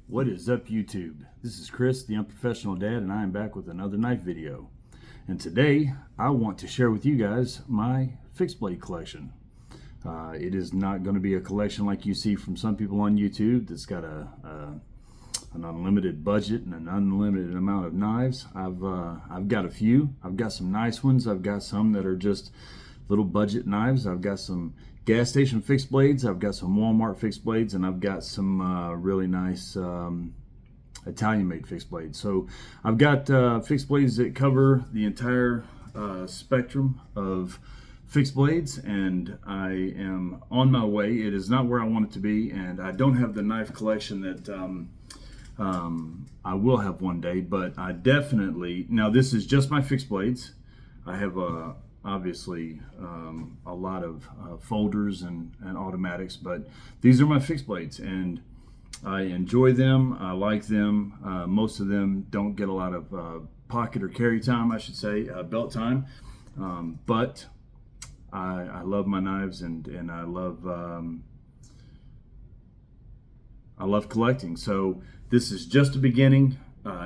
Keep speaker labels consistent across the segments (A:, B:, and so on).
A: What is up, YouTube? This is Chris, the Unprofessional Dad, and I am back with another knife video. And today, I want to share with you guys my fixed blade collection. It is not going to be a collection like you see from some people on YouTube that's got an unlimited budget and an unlimited amount of knives. I've got a few. I've got some nice ones. I've got some that are just little budget knives. I've got some gas station fixed blades. I've got some Walmart fixed blades, and I've got some really nice Italian-made fixed blades. So I've got fixed blades that cover the entire spectrum of fixed blades, and I am on my way. It is not where I want it to be, and I don't have the knife collection that I will have one day, but I definitely, now this is just my fixed blades. I have obviously a lot of folders and automatics, but these are my fixed blades, and I enjoy them. I like them. Most of them don't get a lot of pocket or carry time, I should say, belt time, but I love my knives, and I love collecting. So this is just a beginning.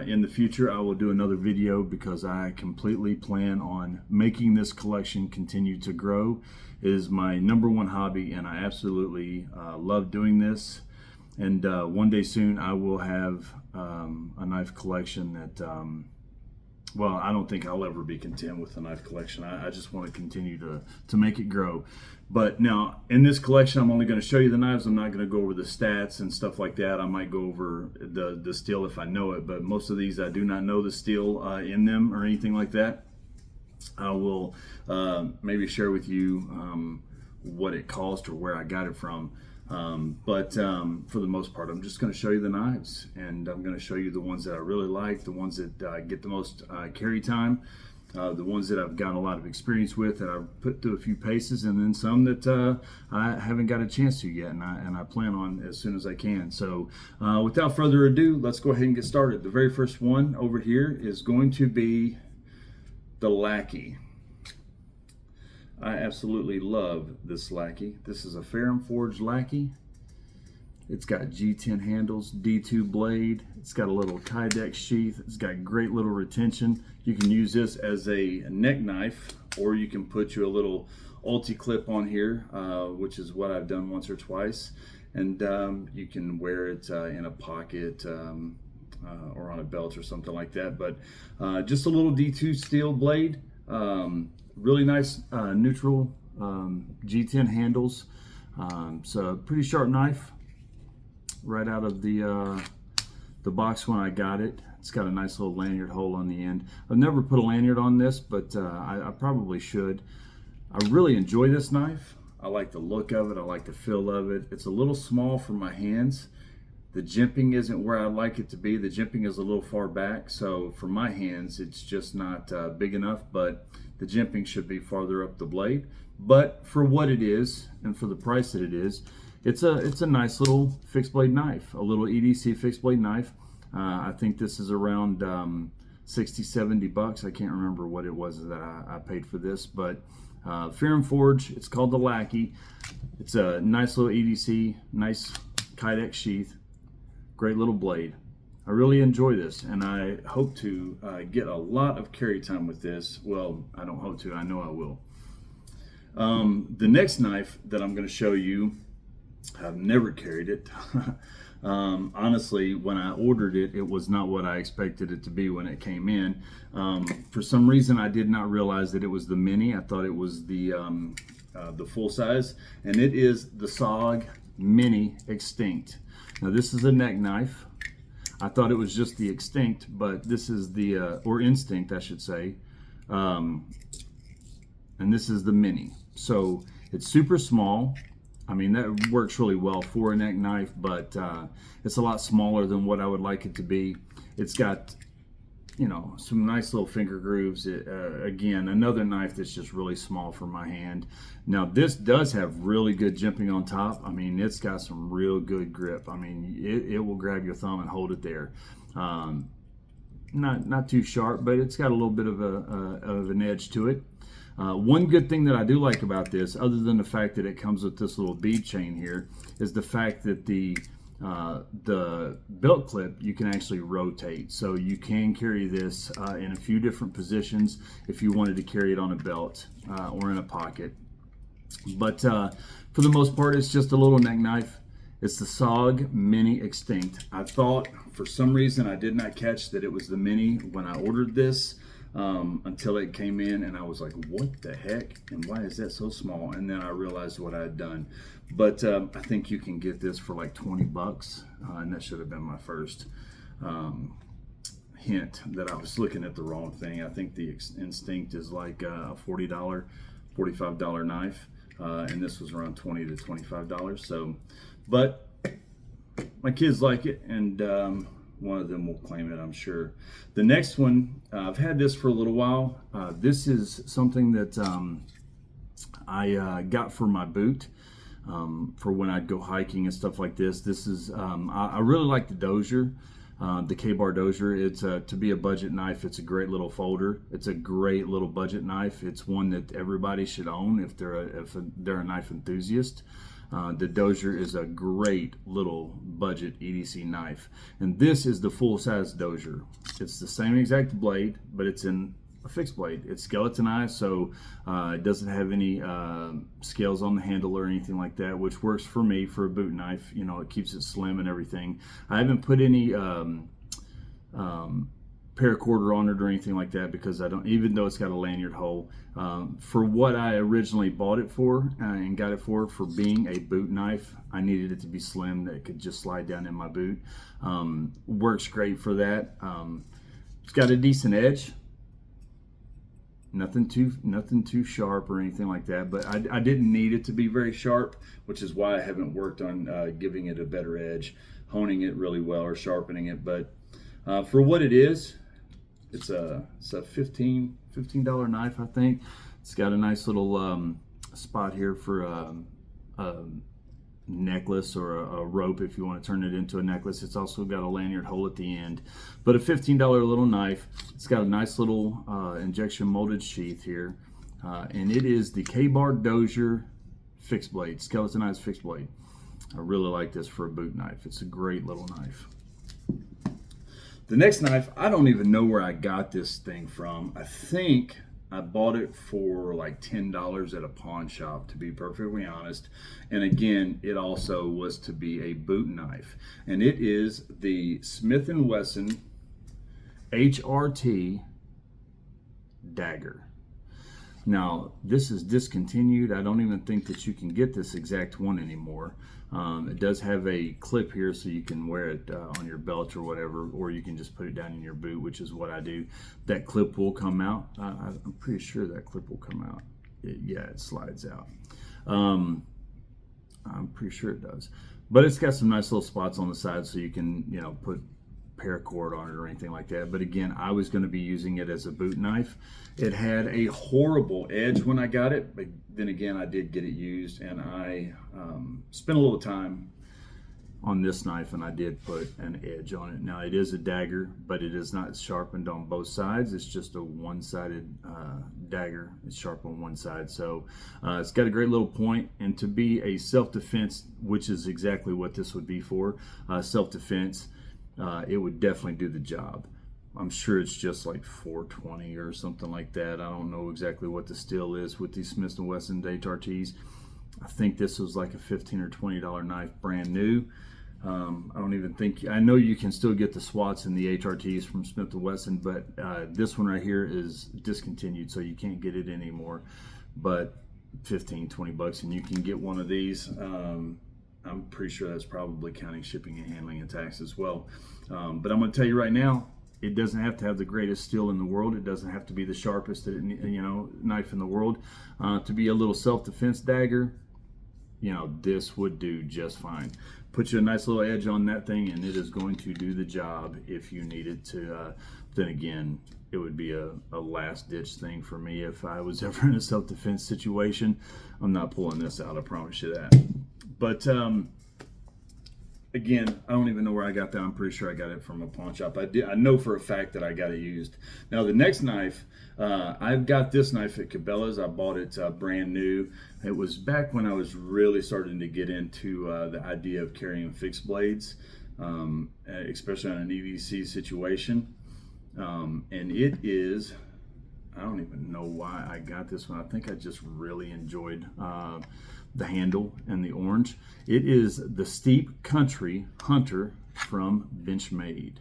A: In the future, I will do another video because I completely plan on making this collection continue to grow. It is my #1 hobby, and I absolutely love doing this. And one day soon, I will have a knife collection that, well, I don't think I'll ever be content with a knife collection. I just want to continue to make it grow. But now, in this collection, I'm only going to show you the knives. I'm not going to go over the stats and stuff like that. I might go over the steel if I know it, but most of these I do not know the steel in them or anything like that. I will maybe share with you what it cost or where I got it from. But for the most part, I'm just going to show you the knives, and I'm going to show you the ones that I really like, the ones that get the most carry time, the ones that I've got a lot of experience with, that I've put through a few paces, and then some that I haven't got a chance to yet, and I plan on as soon as I can. So without further ado, let's go ahead and get started. The very first one over here is going to be the Lackey. I absolutely love this Lackey. This is a Ferrum Forge Lackey. It's got G10 handles, D2 blade. It's got a little Kydex sheath. It's got great little retention. You can use this as a neck knife, or you can put you a little ulti clip on here, which is what I've done once or twice. And you can wear it in a pocket or on a belt or something like that. But just a little D2 steel blade. Really nice neutral G10 handles. So a pretty sharp knife right out of the box when I got it. It's got a nice little lanyard hole on the end. I've never put a lanyard on this, but I probably should. I really enjoy this knife. I like the look of it. I like the feel of it. It's a little small for my hands. The jimping isn't where I'd like it to be. The jimping is a little far back, so for my hands, it's just not big enough, but the jimping should be farther up the blade. But for what it is, and for the price that it is, it's a nice little fixed blade knife, a little EDC fixed blade knife. I think this is around 60, 70 bucks. I can't remember what it was that I paid for this, but Ferrum Forge, it's called the Lackey. It's a nice little EDC, nice Kydex sheath. Great little blade. I really enjoy this, and I hope to get a lot of carry time with this. Well, I don't hope to, I know I will. The next knife that I'm going to show you, I've never carried it. Honestly, when I ordered it, it was not what I expected it to be when it came in. For some reason, I did not realize that it was the Mini. I thought it was the full size, and it is the SOG Mini Extinct. Now this is a neck knife. I thought it was just the Extinct, but this is the, or Instinct I should say. And this is the Mini. So it's super small. I mean, that works really well for a neck knife, but it's a lot smaller than what I would like it to be. It's got, you know, some nice little finger grooves. Again, another knife that's just really small for my hand. Now this does have really good jimping on top. I mean, it's got some real good grip. I mean, it will grab your thumb and hold it there. Not too sharp, but it's got a little bit of an edge to it. One good thing that I do like about this, other than the fact that it comes with this little bead chain here, is the fact that the the belt clip you can actually rotate, so you can carry this in a few different positions if you wanted to carry it on a belt or in a pocket. But for the most part, it's just a little neck knife. It's the SOG Mini Extinct. I thought for some reason I did not catch that it was the Mini when I ordered this until it came in, and I was like, what the heck, and why is that so small? And then I realized what I had done. But I think you can get this for like 20 bucks, and that should have been my first hint that I was looking at the wrong thing. I think the Instinct is like a $40, $45 knife, and this was around $20 to $25. So, but my kids like it, and one of them will claim it, I'm sure. The next one, I've had this for a little while. This is something that I got for my boot, for when I'd go hiking and stuff like this. This is, I really like the Dozier, the Ka-Bar Dozier. It's to be a budget knife. It's a great little folder. It's a great little budget knife. It's one that everybody should own if they're a knife enthusiast. The Dozier is a great little budget EDC knife, and this is the full-size Dozier. It's the same exact blade, but it's in a fixed blade. It's skeletonized, so it doesn't have any scales on the handle or anything like that, which works for me for a boot knife. You know, it keeps it slim and everything. I haven't put any paracord on it or anything like that, because I don't, even though it's got a lanyard hole. For what I originally bought it for and got it for being a boot knife, I needed it to be slim, that it could just slide down in my boot. Works great for that. It's got a decent edge. Nothing too sharp or anything like that, but I didn't need it to be very sharp, which is why I haven't worked on giving it a better edge, honing it really well, or sharpening it. But for what it is, it's a $15 knife, I think. It's got a nice little spot here for a necklace or a rope if you want to turn it into a necklace. It's also got a lanyard hole at the end, but a $15 little knife. It's got a nice little injection molded sheath here, and it is the Ka-Bar Dozier fixed blade, skeletonized fixed blade. I really like this for a boot knife. It's a great little knife. The next knife, I don't even know where I got this thing from. I think I bought it for like $10 at a pawn shop, to be perfectly honest. And again, it also was to be a boot knife. And it is the Smith & Wesson HRT dagger. Now, this is discontinued. I don't even think that you can get this exact one anymore. It does have a clip here so you can wear it on your belt or whatever, or you can just put it down in your boot, which is what I do. That clip will come out. I'm pretty sure that clip will come out. Yeah, it slides out. I'm pretty sure it does. But it's got some nice little spots on the side so you can, you know, put paracord on it or anything like that. But again, I was going to be using it as a boot knife. It had a horrible edge when I got it, but then again, I did get it used, and I spent a little time on this knife, and I did put an edge on it. Now, it is a dagger, but it is not sharpened on both sides. It's just a one-sided dagger. It's sharp on one side, so it's got a great little point. And to be a self-defense, which is exactly what this would be for, self-defense, it would definitely do the job. I'm sure it's just like $4.20 or something like that. I don't know exactly what the steel is with these Smith & Wesson HRTs. I think this was like a $15 or $20 knife, brand new. I don't even think, I know you can still get the SWATs and the HRTs from Smith & Wesson, but this one right here is discontinued, so you can't get it anymore. But 15, 20 bucks, and you can get one of these. I'm pretty sure that's probably counting shipping and handling and tax as well. But I'm going to tell you right now, it doesn't have to have the greatest steel in the world. It doesn't have to be the sharpest, knife in the world. To be a little self-defense dagger, this would do just fine. Put you a nice little edge on that thing, and it is going to do the job if you need it to. Then again, it would be a last-ditch thing for me if I was ever in a self-defense situation. I'm not pulling this out, I promise you that. But Again, I don't even know where I got that. I'm pretty sure I got it from a pawn shop. I know for a fact that I got it used. Now the next knife, I've got this knife at Cabela's. I bought it brand new. It was back when I was really starting to get into the idea of carrying fixed blades, especially on an EDC situation. And it is, I don't even know why I got this one. I think I just really enjoyed the handle and the orange. It is the Steep Country Hunter from Benchmade,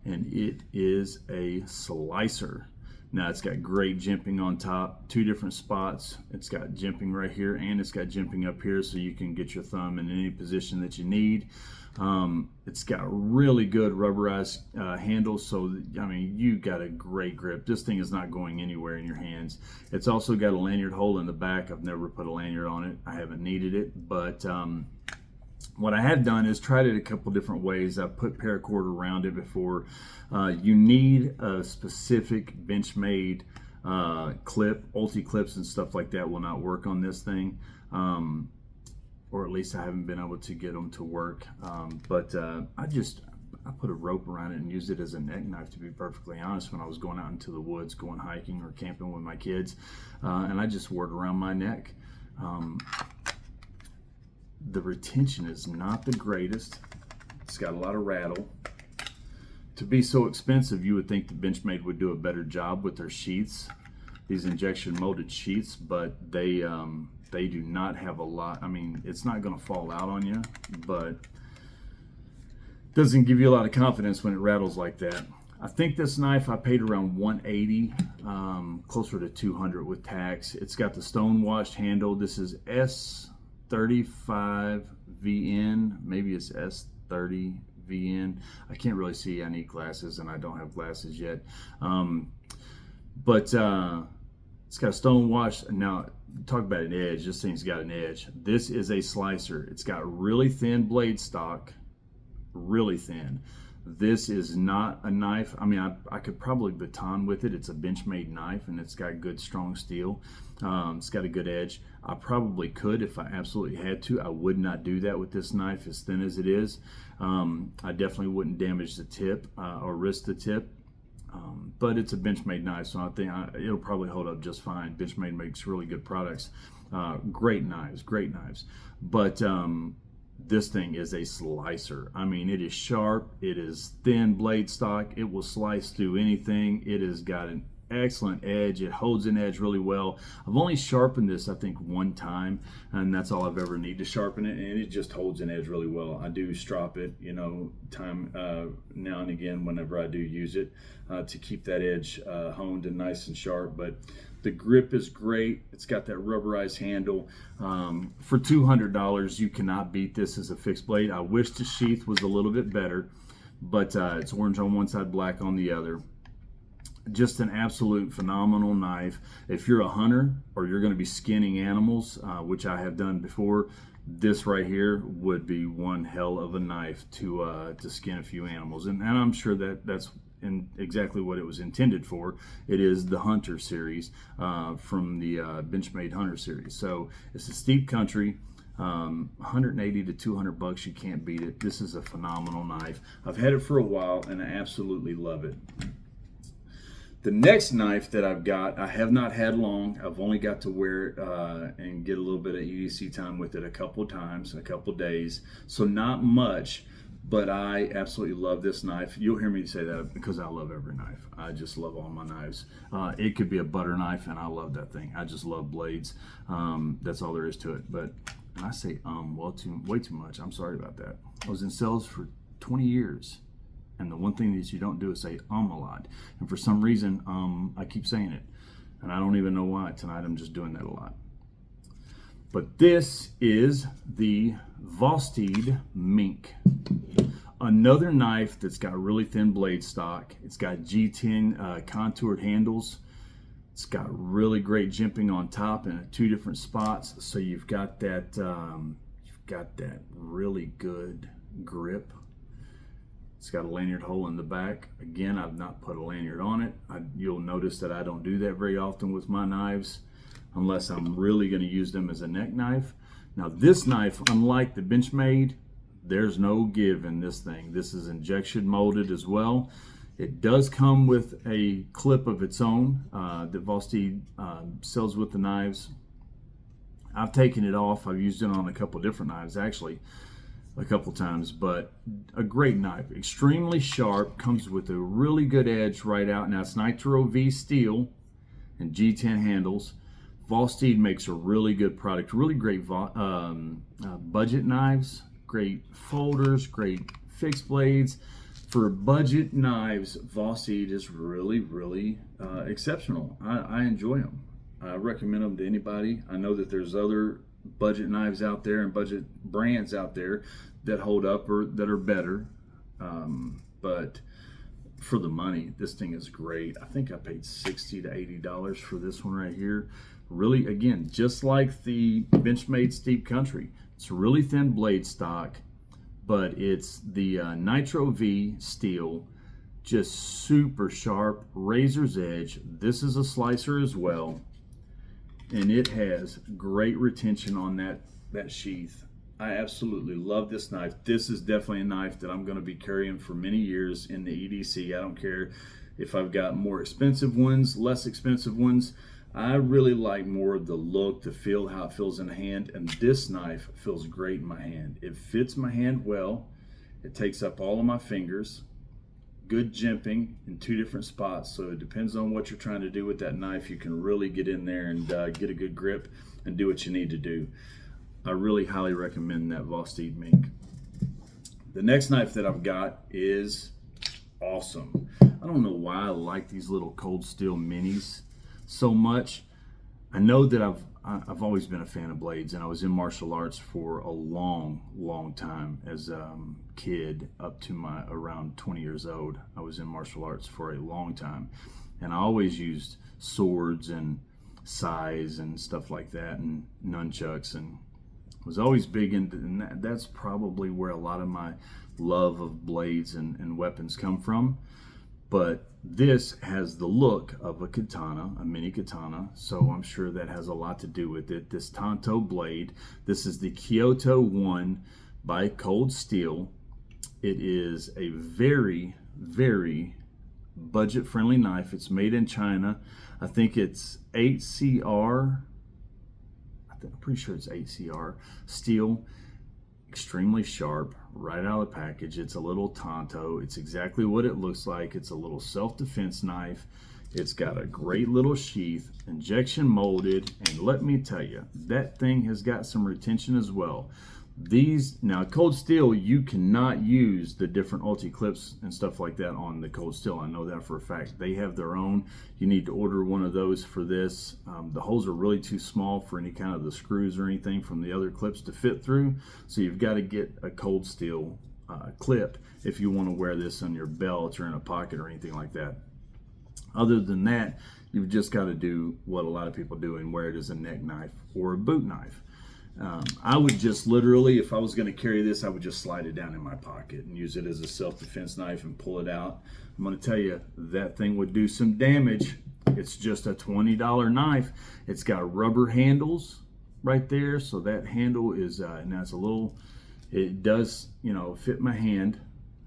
A: and it is a slicer. Now it's got great jimping on top, 2 different spots. It's got jimping right here and it's got jimping up here, so you can get your thumb in any position that you need. It's got really good rubberized handles, so I mean, you got a great grip. This thing is not going anywhere in your hands. It's also got a lanyard hole in the back. I've never put a lanyard on it. I haven't needed it, but what I have done is tried it a couple different ways. I've put paracord around it before. You need a specific Benchmade clip. Ulti clips and stuff like that will not work on this thing. Or at least I haven't been able to get them to work. I put a rope around it and used it as a neck knife, to be perfectly honest, when I was going out into the woods, going hiking or camping with my kids. And I just wore it around my neck. The retention is not the greatest. It's got a lot of rattle. To be so expensive, you would think the Benchmade would do a better job with their sheaths, these injection molded sheaths, but they do not have a lot. I mean, it's not going to fall out on you, but doesn't give you a lot of confidence when it rattles like that. I think this knife I paid around $180, closer to $200 with tax. It's got the stone washed handle. This is S35VN, maybe it's S30VN. I can't really see. I need glasses and I don't have glasses yet. It's got a stone wash. Now, talk about an edge. This thing's got an edge. This is a slicer. It's got really thin blade stock, really thin. This is not a knife. I mean, I could probably baton with it. It's a Benchmade knife and it's got good strong steel. It's got a good edge. I probably could if I absolutely had to. I would not do that with this knife as thin as it is. I definitely wouldn't damage the tip or risk the tip. But it's a Benchmade knife, so I think it'll probably hold up just fine. Benchmade makes really good products. Great knives. But this thing is a slicer. I mean, it is sharp. It is thin blade stock. It will slice through anything. It has got an excellent edge. It holds an edge really well. I've only sharpened this, I think, one time, and that's all I've ever need to sharpen it, and it just holds an edge really well. I do strop it, you know, now and again whenever I do use it to keep that edge honed and nice and sharp. But the grip is great. It's got that rubberized handle. For $200, you cannot beat this as a fixed blade. I wish the sheath was a little bit better, but it's orange on one side, black on the other. Just an absolute phenomenal knife. If you're a hunter or you're going to be skinning animals, which I have done before, this right here would be one hell of a knife to skin a few animals. And I'm sure that's exactly what it was intended for. It is the Hunter series from the Benchmade Hunter series. So it's a Steep Country. 180 to 200 bucks. You can't beat it. This is a phenomenal knife. I've had it for a while and I absolutely love it. The next knife that I've got, I have not had long. I've only got to wear it and get a little bit of EDC time with it a couple times, a couple days. So not much, but I absolutely love this knife. You'll hear me say that because I love every knife. I just love all my knives. It could be a butter knife and I love that thing. I just love blades. That's all there is to it. But I say way too much. I'm sorry about that. I was in sales for 20 years. And the one thing that you don't do is say a lot. And for some reason, I keep saying it. And I don't even know why. Tonight I'm just doing that a lot. But this is the Vosteed Mink. Another knife that's got really thin blade stock. It's got G10 contoured handles. It's got really great jimping on top in 2 different spots. So you've got that really good grip. It's got a lanyard hole in the back. Again, I've not put a lanyard on it. You'll notice that I don't do that very often with my knives unless I'm really going to use them as a neck knife. Now this knife, unlike the Benchmade, There's no give in this thing. This is injection molded as well. It does come with a clip of its own that Vosteed sells with the knives. I've taken it off. I've used it on a couple different knives, actually, a couple times, but a great knife. Extremely sharp, comes with a really good edge right out. Now, it's Nitro V steel and G10 handles. Vosteed makes a really good product, really great budget knives, great folders, great fixed blades. For budget knives, Vosteed is really, really exceptional. I enjoy them. I recommend them to anybody. I know that there's other budget knives out there and budget brands out there that hold up or that are better. But for the money, this thing is great. I think I paid $60 to $80 for this one right here. Really, again, just like the Benchmade Steep Country. It's really thin blade stock, but it's the Nitro V steel, just super sharp, razor's edge. This is a slicer as well, and it has great retention on that sheath. I absolutely love this knife. This is definitely a knife that I'm going to be carrying for many years in the EDC. I don't care if I've got more expensive ones, less expensive ones. I really like more of the look, the feel, how it feels in the hand, and this knife feels great in my hand. It fits my hand well. It takes up all of my fingers. Good jimping in 2 different spots, so it depends on what you're trying to do with that knife. You can really get in there and get a good grip and do what you need to do. I really highly recommend that Vosteed mink. The next knife that I've got is awesome. I don't know why I like these little Cold Steel minis so much. I know that I've always been a fan of blades, and I was in martial arts for a long time as a kid, up to my around 20 years old. I was in martial arts for a long time, and I always used swords and sais and stuff like that, and nunchucks, and was always big into, and that's probably where a lot of my love of blades and weapons come from. But this has the look of a katana, a mini katana, so I'm sure that has a lot to do with it. This Tanto blade, this is the Kyoto 1 by Cold Steel. It is a very, very budget-friendly knife. It's made in China. I think it's 8CR. I'm pretty sure it's 8CR steel. Extremely sharp right out of the package. It's a little Tanto. It's exactly what it looks like. It's a little self-defense knife. It's got a great little sheath, injection molded, and let me tell you, that thing has got some retention as well. These, now Cold Steel, you cannot use the different ulti clips and stuff like that on the Cold Steel. I know that for a fact. They have their own. You need to order one of those for this. The holes are really too small for any kind of the screws or anything from the other clips to fit through. So you've got to get a Cold Steel clip if you want to wear this on your belt or in a pocket or anything like that. Other than that, you've just got to do what a lot of people do and wear it as a neck knife or a boot knife. I would just literally, if I was going to carry this, I would just slide it down in my pocket and use it as a self-defense knife and pull it out. I'm going to tell you, that thing would do some damage. It's just a $20 knife. It's got rubber handles right there, so that handle is, now it's a little, it does, you know, fit my hand.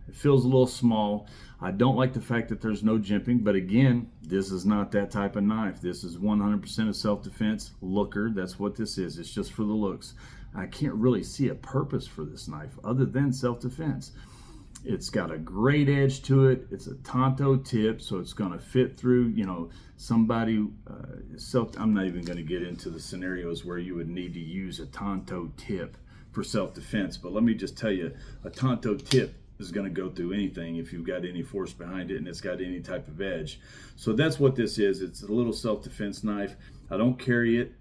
A: It feels a little small. I don't like the fact that there's no jimping, but again, this is not that type of knife. This is 100% of self-defense looker. That's what this is. It's just for the looks. I can't really see a purpose for this knife other than self-defense. It's got a great edge to it. It's a Tanto tip, so it's going to fit through, you know, somebody, I'm not even going to get into the scenarios where you would need to use a Tanto tip for self-defense, but let me just tell you, a Tanto tip is going to go through anything if you've got any force behind it and it's got any type of edge. So that's what this is. It's a little self-defense knife. I don't carry it.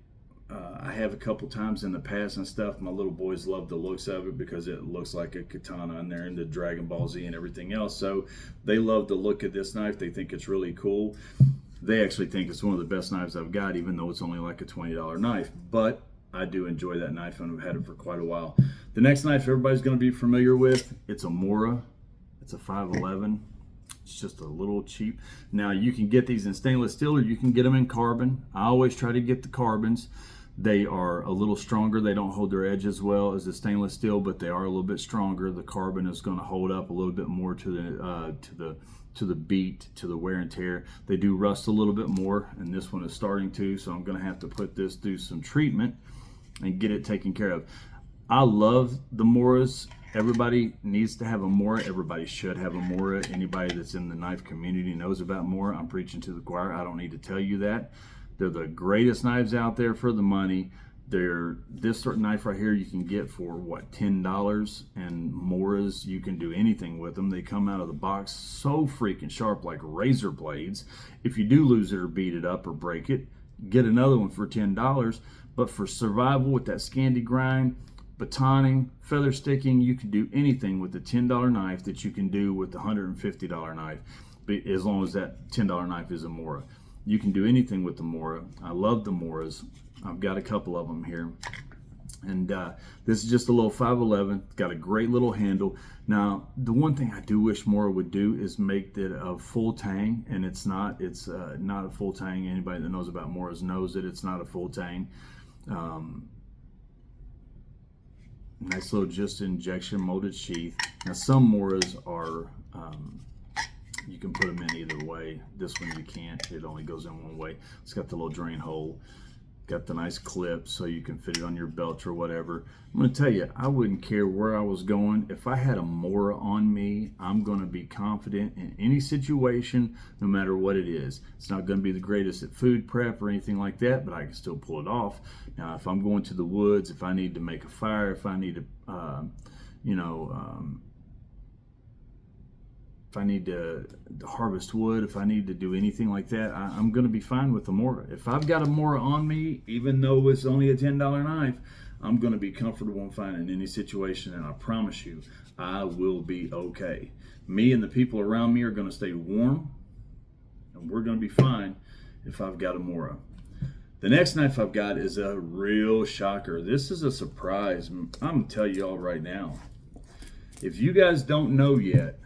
A: I have a couple times in the past and stuff. My little boys love the looks of it because it looks like a katana and they're into Dragon Ball Z and everything else. So they love the look of this knife. They think it's really cool. They actually think it's one of the best knives I've got, even though it's only like a $20 knife. But I do enjoy that knife and I've had it for quite a while. The next knife everybody's going to be familiar with, it's a Mora. It's a 511. It's just a little cheap. Now you can get these in stainless steel or you can get them in carbon. I always try to get the carbons. They are a little stronger. They don't hold their edge as well as the stainless steel, but they are a little bit stronger. The carbon is going to hold up a little bit more to the beat, to the wear and tear. They do rust a little bit more, and this one is starting to, so I'm going to have to put this through some treatment and get it taken care of. I love the Moras. Everybody needs to have a Mora. Everybody should have a Mora. Anybody that's in the knife community knows about Mora. I'm preaching to the choir. I don't need to tell you that. They're the greatest knives out there for the money. This certain knife right here you can get for what, $10, and Moras, you can do anything with them. They come out of the box so freaking sharp, like razor blades. If you do lose it or beat it up or break it, get another one for $10. But for survival with that Scandi grind, batoning, feather sticking, you can do anything with the $10 knife that you can do with the $150 knife, as long as that $10 knife is a Mora. You can do anything with the Mora. I love the Moras. I've got a couple of them here. And this is just a little 511. It's got a great little handle. Now, the one thing I do wish Mora would do is make it a full tang, and it's not. It's not a full tang. Anybody that knows about Moras knows that it's not a full tang. Nice little just injection molded sheath. Now, some Moras are you can put them in either way. This one you can't. It only goes in one way. It's got the little drain hole. Got the nice clip so you can fit it on your belt or whatever. I'm going to tell you, I wouldn't care where I was going. If I had a Mora on me, I'm going to be confident in any situation, no matter what it is. It's not going to be the greatest at food prep or anything like that, but I can still pull it off. Now, if I'm going to the woods, if I need to make a fire, if I need to, if I need to harvest wood, if I need to do anything like that, I'm going to be fine with the Mora. If I've got a Mora on me, even though it's only a $10 knife, I'm going to be comfortable and fine in any situation, and I promise you, I will be okay. Me and the people around me are going to stay warm, and we're going to be fine if I've got a Mora. The next knife I've got is a real shocker. This is a surprise. I'm going to tell you all right now. If you guys don't know yet,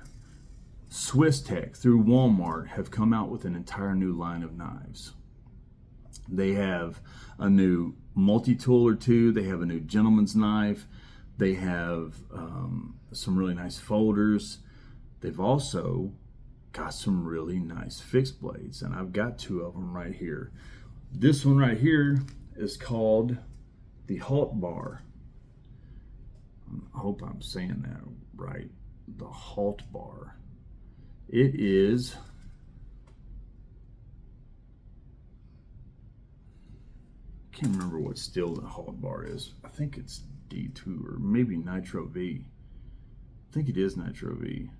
A: Swisstech through Walmart have come out with an entire new line of knives. They have a new multi-tool or two. They have a new gentleman's knife. They have some really nice folders. They've also got some really nice fixed blades, and I've got two of them right here. This one right here is called the Halt Bar. I hope I'm saying that right. The Halt Bar. It is, I can't remember what steel the Halt Bar is. I think it's D2 or maybe Nitro V. I think it is Nitro V.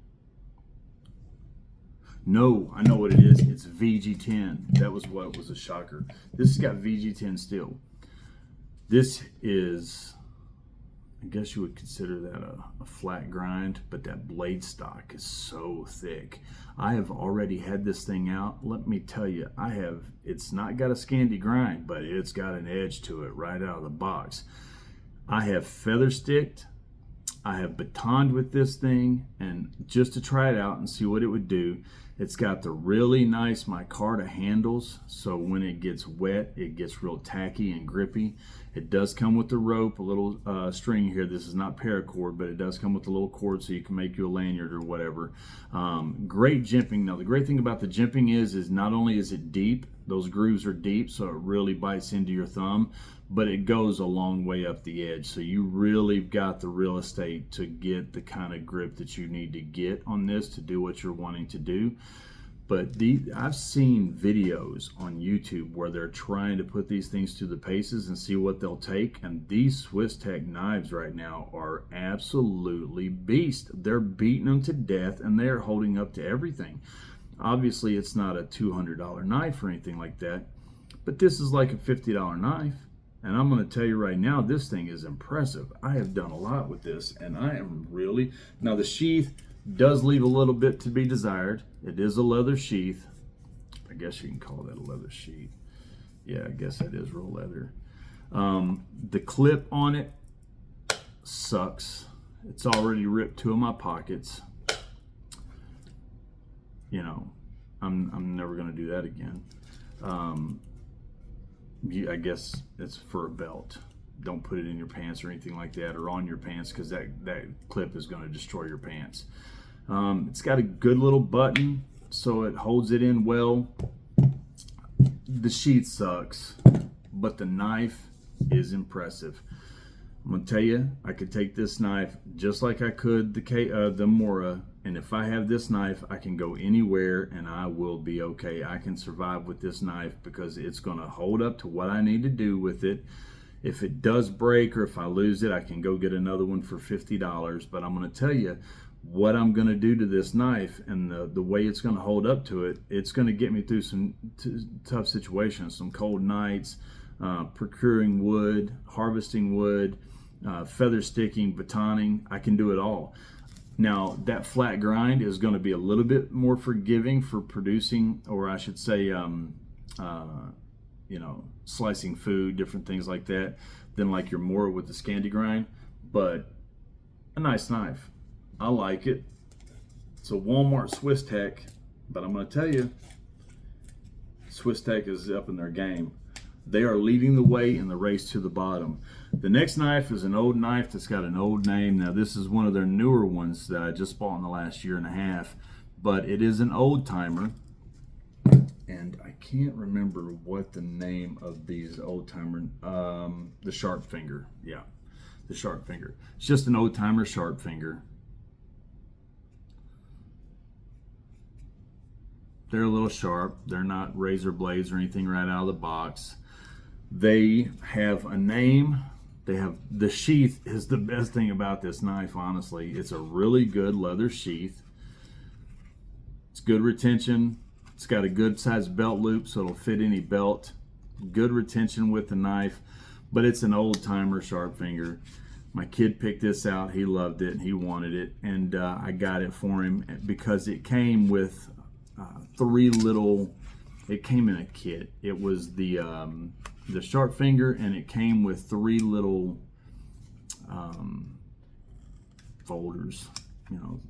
A: No, I know what it is. It's VG10. That was what was a shocker. This has got VG10 steel. This is, I guess you would consider that a flat grind, but that blade stock is so thick. I have already had this thing out. Let me tell you, it's not got a Scandi grind, but it's got an edge to it right out of the box. I have feather sticked, I have batoned with this thing, and just to try it out and see what it would do, it's got the really nice micarta handles, so when it gets wet, it gets real tacky and grippy. It does come with the rope, a little string here. This is not paracord, but it does come with a little cord so you can make you a lanyard or whatever. Great jimping. Now, the great thing about the jimping is not only is it deep, those grooves are deep, so it really bites into your thumb, but it goes a long way up the edge. So you really got the real estate to get the kind of grip that you need to get on this to do what you're wanting to do. But I've seen videos on YouTube where they're trying to put these things through the paces and see what they'll take. And these Swisstech knives right now are absolutely beast. They're beating them to death and they're holding up to everything. Obviously, it's not a $200 knife or anything like that, but this is like a $50 knife. And I'm going to tell you right now, this thing is impressive. I have done a lot with this, and I am really... Now, the sheath does leave a little bit to be desired. It is a leather sheath. I guess you can call that a leather sheath. Yeah, I guess that is real leather. The clip on it sucks. It's already ripped two of my pockets. You know, I'm never going to do that again. I guess it's for a belt. Don't put it in your pants or anything like that, or on your pants, because that clip is going to destroy your pants. It's got a good little button, so it holds it in well. The sheath sucks, but the knife is impressive. I'm gonna tell you, I could take this knife just like I could the Mora, and if I have this knife, I can go anywhere and I will be okay. I can survive with this knife because it's gonna hold up to what I need to do with it. If it does break or if I lose it, I can go get another one for $50. But I'm gonna tell you what I'm gonna do to this knife, and the way it's gonna hold up to it. It's gonna get me through some tough situations, some cold nights, procuring wood, harvesting wood, feather sticking, batoning. I can do it all. Now, that flat grind is going to be a little bit more forgiving for producing, or I should say, slicing food, different things like that, than like your Mora with the Scandi grind. But a nice knife. I like it. It's a Walmart Swiss Tech, but I'm going to tell you, Swiss Tech is up in their game. They are leading the way in the race to the bottom. The next knife is an old knife that's got an old name. Now, this is one of their newer ones that I just bought in the last year and a half, but it is an old timer. And I can't remember what the name of these old timer, the Sharp Finger. Yeah, the Sharp Finger. It's just an old timer Sharp Finger. They're a little sharp. They're not razor blades or anything right out of the box. They have a name. They have, the sheath is the best thing about this knife, honestly. It's a really good leather sheath. It's good retention. It's got a good sized belt loop, so it'll fit any belt. Good retention with the knife, but it's an old timer Sharp Finger. My kid picked this out. He loved it and he wanted it, and I got it for him because it came with it came in a kit. It was the Sharp Finger, and it came with 3 little folders,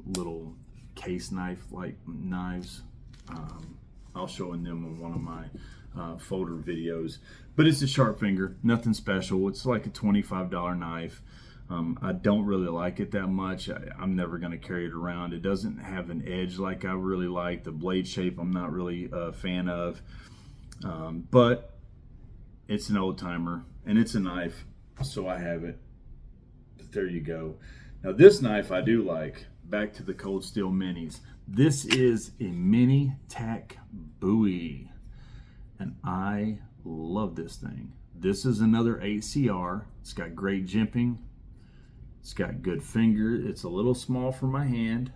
A: little case knife like knives. I'll show them in one of my folder videos, but it's a Sharp Finger, nothing special. It's like a $25 knife. I don't really like it that much. I'm never going to carry it around. It doesn't have an edge like I really like. The blade shape I'm not really a fan of, but it's an old timer and it's a knife, so I have it. But there you go. Now this knife I do like. Back to the Cold Steel Minis. This is a Mini Tack Bowie, and I love this thing. This is another 8CR. It's got great jimping. It's got good finger. It's a little small for my hand,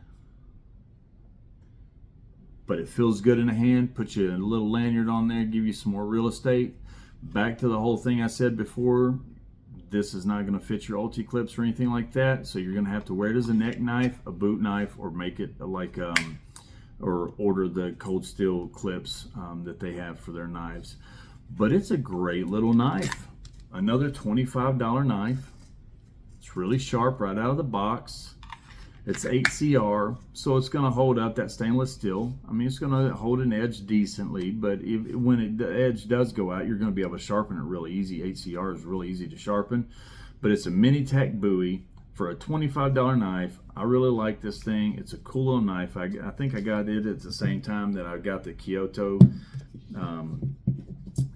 A: but it feels good in the hand. Put you a little lanyard on there, give you some more real estate. Back to the whole thing I said before, this is not going to fit your ulti clips or anything like that, so you're going to have to wear it as a neck knife, a boot knife, or make it like or order the Cold Steel clips that they have for their knives. But it's a great little knife. Another $25 knife. It's really sharp right out of the box. It's 8CR, so it's going to hold up that stainless steel. I mean, it's going to hold an edge decently, but when the edge does go out, you're going to be able to sharpen it really easy. 8CR is really easy to sharpen, but it's a Mini Tack Bowie for a $25 knife. I really like this thing. It's a cool little knife. I think I got it at the same time that I got the Kyoto,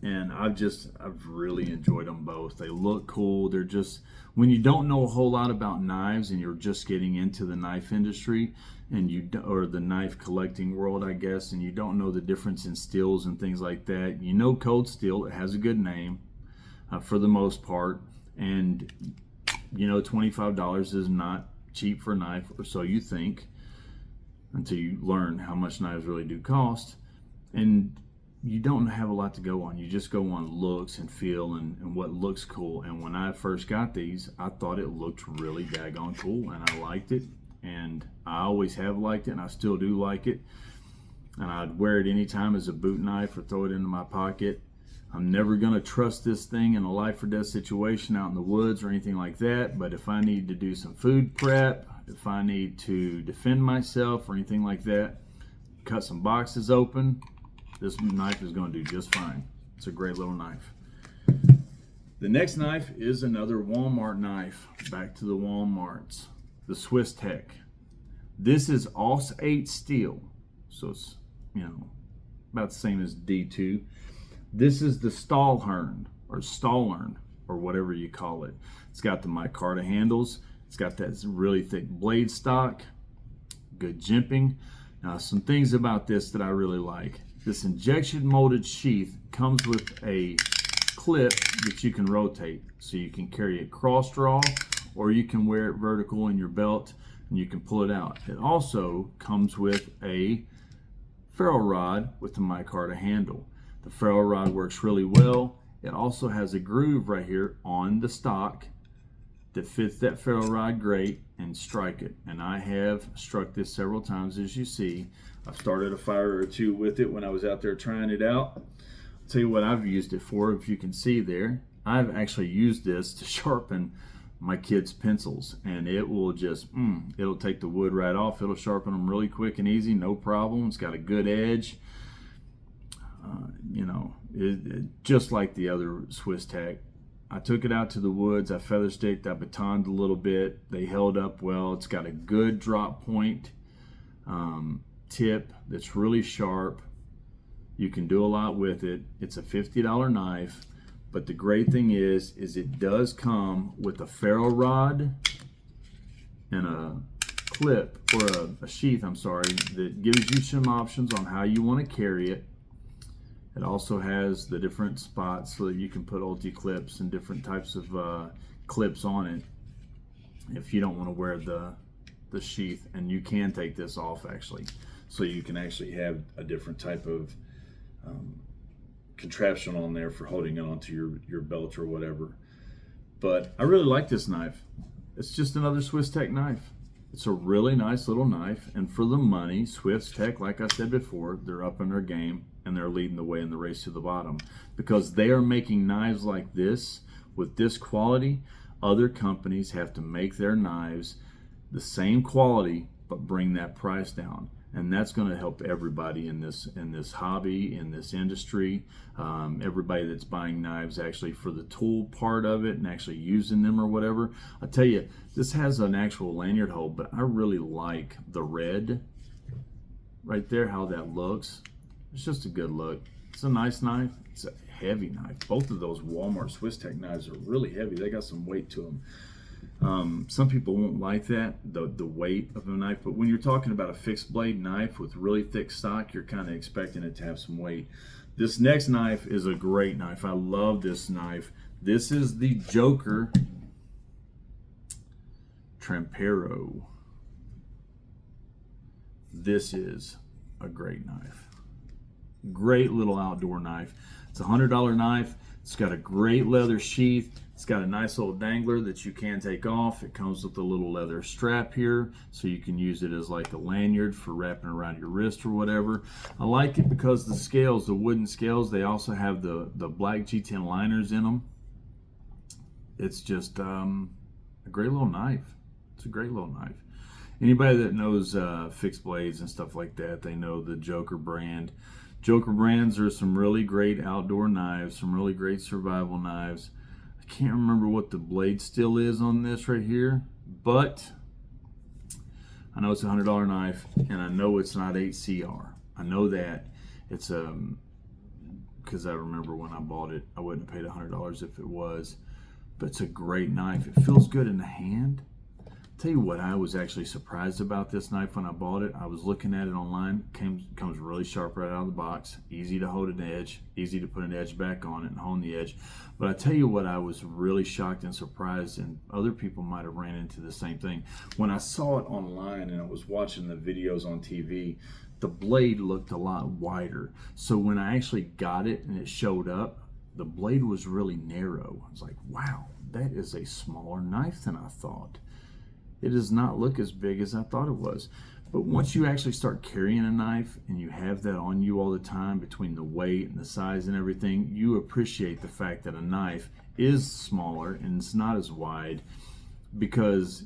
A: and I've really enjoyed them both. They look cool. They're just, when you don't know a whole lot about knives and you're just getting into the knife industry and or the knife collecting world, I guess, and you don't know the difference in steels and things like that. Cold Steel, it has a good name for the most part, and $25 is not cheap for a knife, or so you think, until you learn how much knives really do cost. And you don't have a lot to go on. You just go on looks and feel and what looks cool. And when I first got these, I thought it looked really daggone cool, and I liked it. And I always have liked it, and I still do like it. And I'd wear it anytime as a boot knife or throw it into my pocket. I'm never going to trust this thing in a life or death situation out in the woods or anything like that. But if I need to do some food prep, if I need to defend myself or anything like that, cut some boxes open, this knife is going to do just fine. It's a great little knife. The next knife is another Walmart knife. Back to the Walmarts. The Swiss Tech. This is AUS 8 steel. So it's, about the same as D2. This is the Stahlhorn or whatever you call it. It's got the micarta handles. It's got that really thick blade stock. Good jimping. Now, some things about this that I really like. This injection molded sheath comes with a clip that you can rotate, so you can carry it cross draw, or you can wear it vertical in your belt and you can pull it out. It also comes with a ferro rod with the micarta handle. The ferro rod works really well. It also has a groove right here on the stock that fits that ferro rod great, and strike it. And I have struck this several times, as you see. I've started a fire or two with it when I was out there trying it out. I'll tell you what I've used it for, if you can see there. I've actually used this to sharpen my kids' pencils, and it will just, it'll take the wood right off. It'll sharpen them really quick and easy, no problem. It's got a good edge. Just like the other Swiss Tech. I took it out to the woods, I feather sticked, I batoned a little bit. They held up well. It's got a good drop point tip that's really sharp. You can do a lot with it. It's a $50 knife, but the great thing is it does come with a ferro rod and a clip, or a sheath, that gives you some options on how you want to carry it. It also has the different spots so that you can put ulti clips and different types of clips on it if you don't want to wear the sheath. And you can take this off actually, so you can actually have a different type of contraption on there for holding it onto your belt or whatever. But I really like this knife. It's just another Swiss Tech knife. It's a really nice little knife, and for the money, Swiss Tech, like I said before, they're up in their game, and they're leading the way in the race to the bottom, because they are making knives like this with this quality. Other companies have to make their knives the same quality but bring that price down, and that's going to help everybody in this hobby, in this industry. Everybody that's buying knives actually for the tool part of it and actually using them or whatever. I tell you, this has an actual lanyard hole, but I really like the red right there, how that looks. It's just a good look. It's a nice knife. It's a heavy knife. Both of those Walmart Swiss Tech knives are really heavy. They got some weight to them. Some people won't like that, the weight of a knife, but when you're talking about a fixed blade knife with really thick stock, you're kind of expecting it to have some weight. This next knife is a great knife. I love this knife. This is the Joker Trampero. This is a great knife. Great little outdoor knife. It's a $100 knife. It's got a great leather sheath. It's got a nice little dangler that you can take off. It comes with a little leather strap here, so you can use it as like a lanyard for wrapping around your wrist or whatever. I like it because the scales, the wooden scales, they also have the black G10 liners in them. It's just a great little knife. It's a great little knife. Anybody that knows fixed blades and stuff like that, they know the Joker brand. Joker brands are some really great outdoor knives, some really great survival knives. I can't remember what the blade steel is on this right here, but I know it's a $100 knife, and I know it's not 8CR. I know that. It's because I remember when I bought it, I wouldn't have paid $100 if it was. But it's a great knife. It feels good in the hand. Tell you what, I was actually surprised about this knife when I bought it. I was looking at it online. Comes really sharp right out of the box. Easy to hold an edge. Easy to put an edge back on it and hone the edge. But I tell you what, I was really shocked and surprised, and other people might have ran into the same thing. When I saw it online and I was watching the videos on TV, the blade looked a lot wider. So when I actually got it and it showed up, the blade was really narrow. I was like, wow, that is a smaller knife than I thought. It does not look as big as I thought it was. But once you actually start carrying a knife and you have that on you all the time, between the weight and the size and everything, you appreciate the fact that a knife is smaller and it's not as wide, because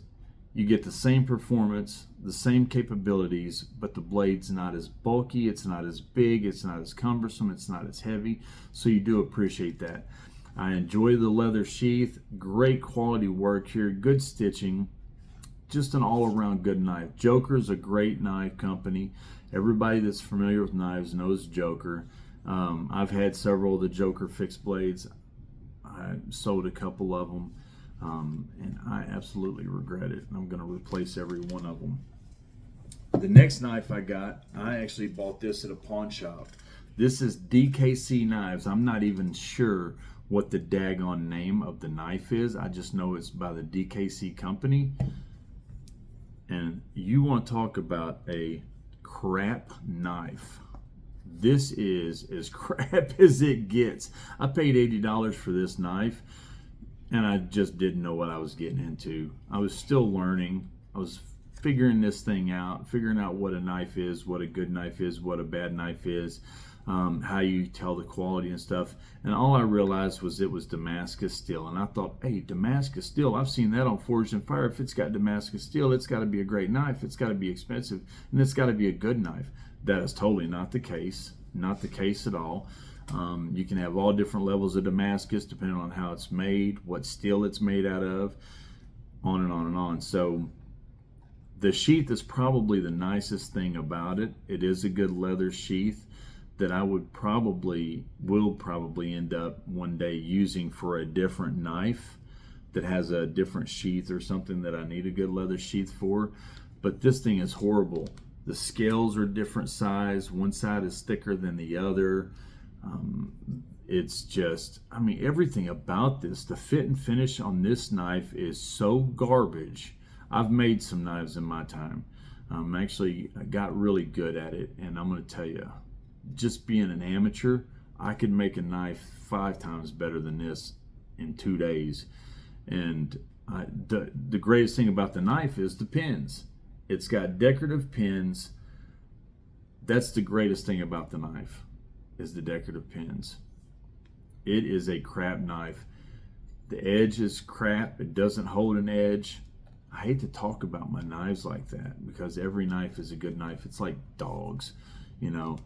A: you get the same performance, the same capabilities, but the blade's not as bulky, it's not as big, it's not as cumbersome, it's not as heavy. So you do appreciate that. I enjoy the leather sheath. Great quality work here, good stitching. Just an all-around good knife. Joker's a great knife company. Everybody that's familiar with knives knows Joker. I've had several of the Joker fixed blades. I sold a couple of them, and I absolutely regret it. I'm going to replace every one of them. The next knife I got, I actually bought this at a pawn shop. This is DKC Knives. I'm not even sure what the daggone name of the knife is. I just know it's by the DKC company. And you want to talk about a crap knife. This is as crap as it gets. I paid $80 for this knife, and I just didn't know what I was getting into. I was still learning. I was figuring this thing out, figuring out what a knife is, what a good knife is, what a bad knife is, how you tell the quality and stuff. And all I realized was it was Damascus steel. And I thought, hey, Damascus steel, I've seen that on Forged in Fire. If it's got Damascus steel, it's got to be a great knife. It's got to be expensive, and it's got to be a good knife. That is totally not the case. Not the case at all. You can have all different levels of Damascus depending on how it's made, what steel it's made out of, on and on and on. So the sheath is probably the nicest thing about it. It is a good leather sheath that I will probably end up one day using for a different knife that has a different sheath or something that I need a good leather sheath for. But this thing is horrible. The scales are different size. One side is thicker than the other. It's just, I mean, everything about this, the fit and finish on this knife is so garbage. I've made some knives in my time. Actually, I got really good at it, and I'm going to tell you, just being an amateur, I could make a knife 5 times better than this in 2 days. And the greatest thing about the knife is the pins. It's got decorative pins. That's the greatest thing about the knife, is the decorative pins. It is a crap knife. The edge is crap. It doesn't hold an edge. I hate to talk about my knives like that because every knife is a good knife. It's like dogs, you know.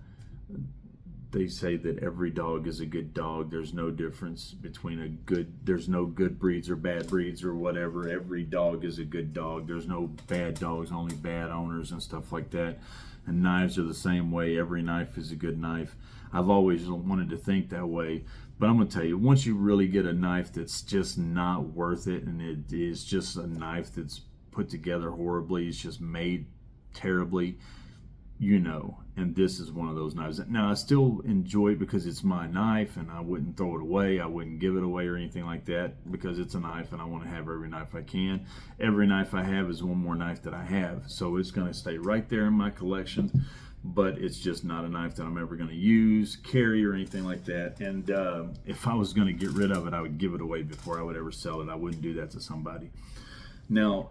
A: They say that every dog is a good dog. There's no difference between there's no good breeds or bad breeds or whatever. Every dog is a good dog. There's no bad dogs, only bad owners and stuff like that. And knives are the same way. Every knife is a good knife. I've always wanted to think that way. But I'm going to tell you, once you really get a knife that's just not worth it, and it is just a knife that's put together horribly, it's just made terribly, you know, and this is one of those knives. Now, I still enjoy it because it's my knife, and I wouldn't throw it away. I wouldn't give it away or anything like that because it's a knife, and I want to have every knife I can. Every knife I have is one more knife that I have, so it's going to stay right there in my collection, but it's just not a knife that I'm ever going to use, carry, or anything like that. And if I was going to get rid of it, I would give it away before I would ever sell it. I wouldn't do that to somebody. Now,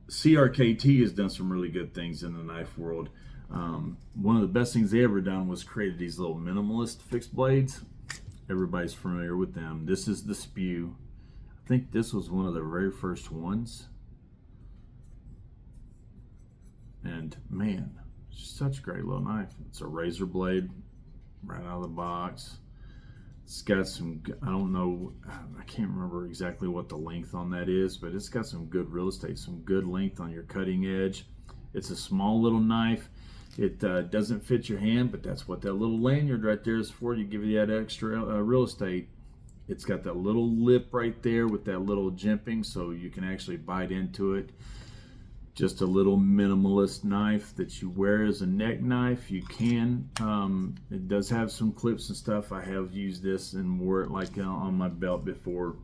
A: CRKT has done some really good things in the knife world. One of the best things they ever done was created these little minimalist fixed blades. Everybody's familiar with them. This is the Spew. I think this was one of the very first ones. And man, such a great little knife. It's a razor blade right out of the box. It's got some, I don't know, I can't remember exactly what the length on that is, but it's got some good real estate, some good length on your cutting edge. It's a small little knife. It doesn't fit your hand, but that's what that little lanyard right there is for, to give you that extra real estate. It's got that little lip right there with that little jimping, so you can actually bite into it. Just a little minimalist knife that you wear as a neck knife. You can. It does have some clips and stuff. I have used this and wore it like on my belt before.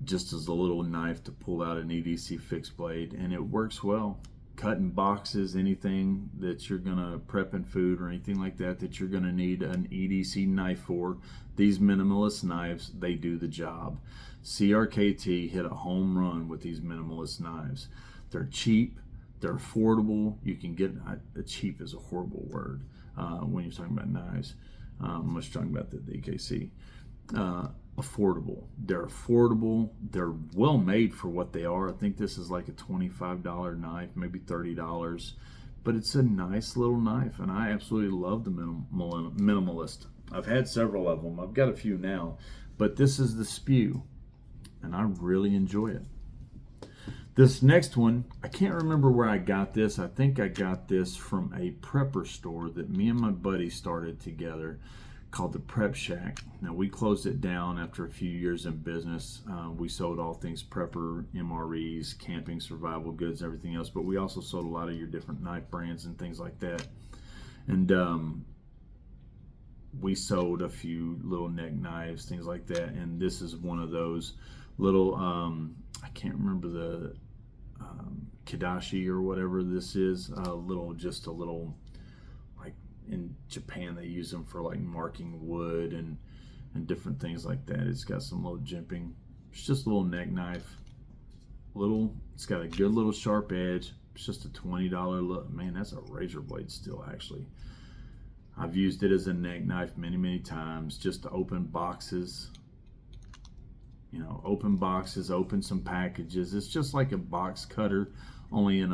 A: Just as a little knife to pull out an EDC fixed blade, and it works well. Cutting boxes, anything that you're gonna prepping food or anything like that that you're gonna need an EDC knife for. These minimalist knives, they do the job. CRKT hit a home run with these minimalist knives. They're cheap, they're affordable. You can get, cheap is a horrible word when you're talking about knives. I'm just talking about the DKC. Affordable. They're affordable. They're well made for what they are. I think this is like a $25 knife, maybe $30, but it's a nice little knife, and I absolutely love the minimalist. I've had several of them. I've got a few now, but this is the Spew, and I really enjoy it. This next one, I can't remember where I got this. I think I got this from a prepper store that me and my buddy started together called the Prep Shack. Now, we closed it down after a few years in business. We sold all things prepper, MREs, camping, survival goods, everything else, but we also sold a lot of your different knife brands and things like that. And we sold a few little neck knives, things like that, and this is one of those little, I can't remember the Kidashi or whatever this is, just a little, like in Japan they use them for like marking wood and different things like that. It's got some little jimping. It's just a little neck knife. It's got a good little sharp edge. It's just a $20 look. Man, that's a razor blade still, actually. I've used it as a neck knife many times, just to open boxes. You know, open boxes, open some packages. It's just like a box cutter, only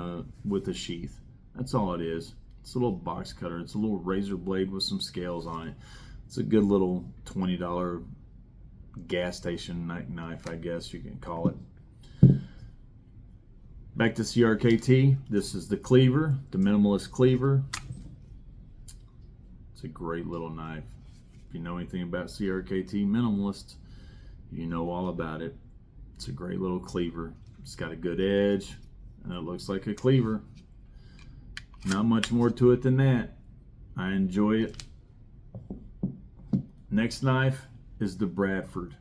A: with a sheath. That's all it is. It's a little box cutter. It's a little razor blade with some scales on it. It's a good little $20 gas station knife, I guess you can call it. Back to CRKT. This is the cleaver, the minimalist cleaver. It's a great little knife. If you know anything about CRKT minimalist, you know all about it. It's a great little cleaver. It's got a good edge, and it looks like a cleaver. Not much more to it than that. I enjoy it. Next knife is the Bradford.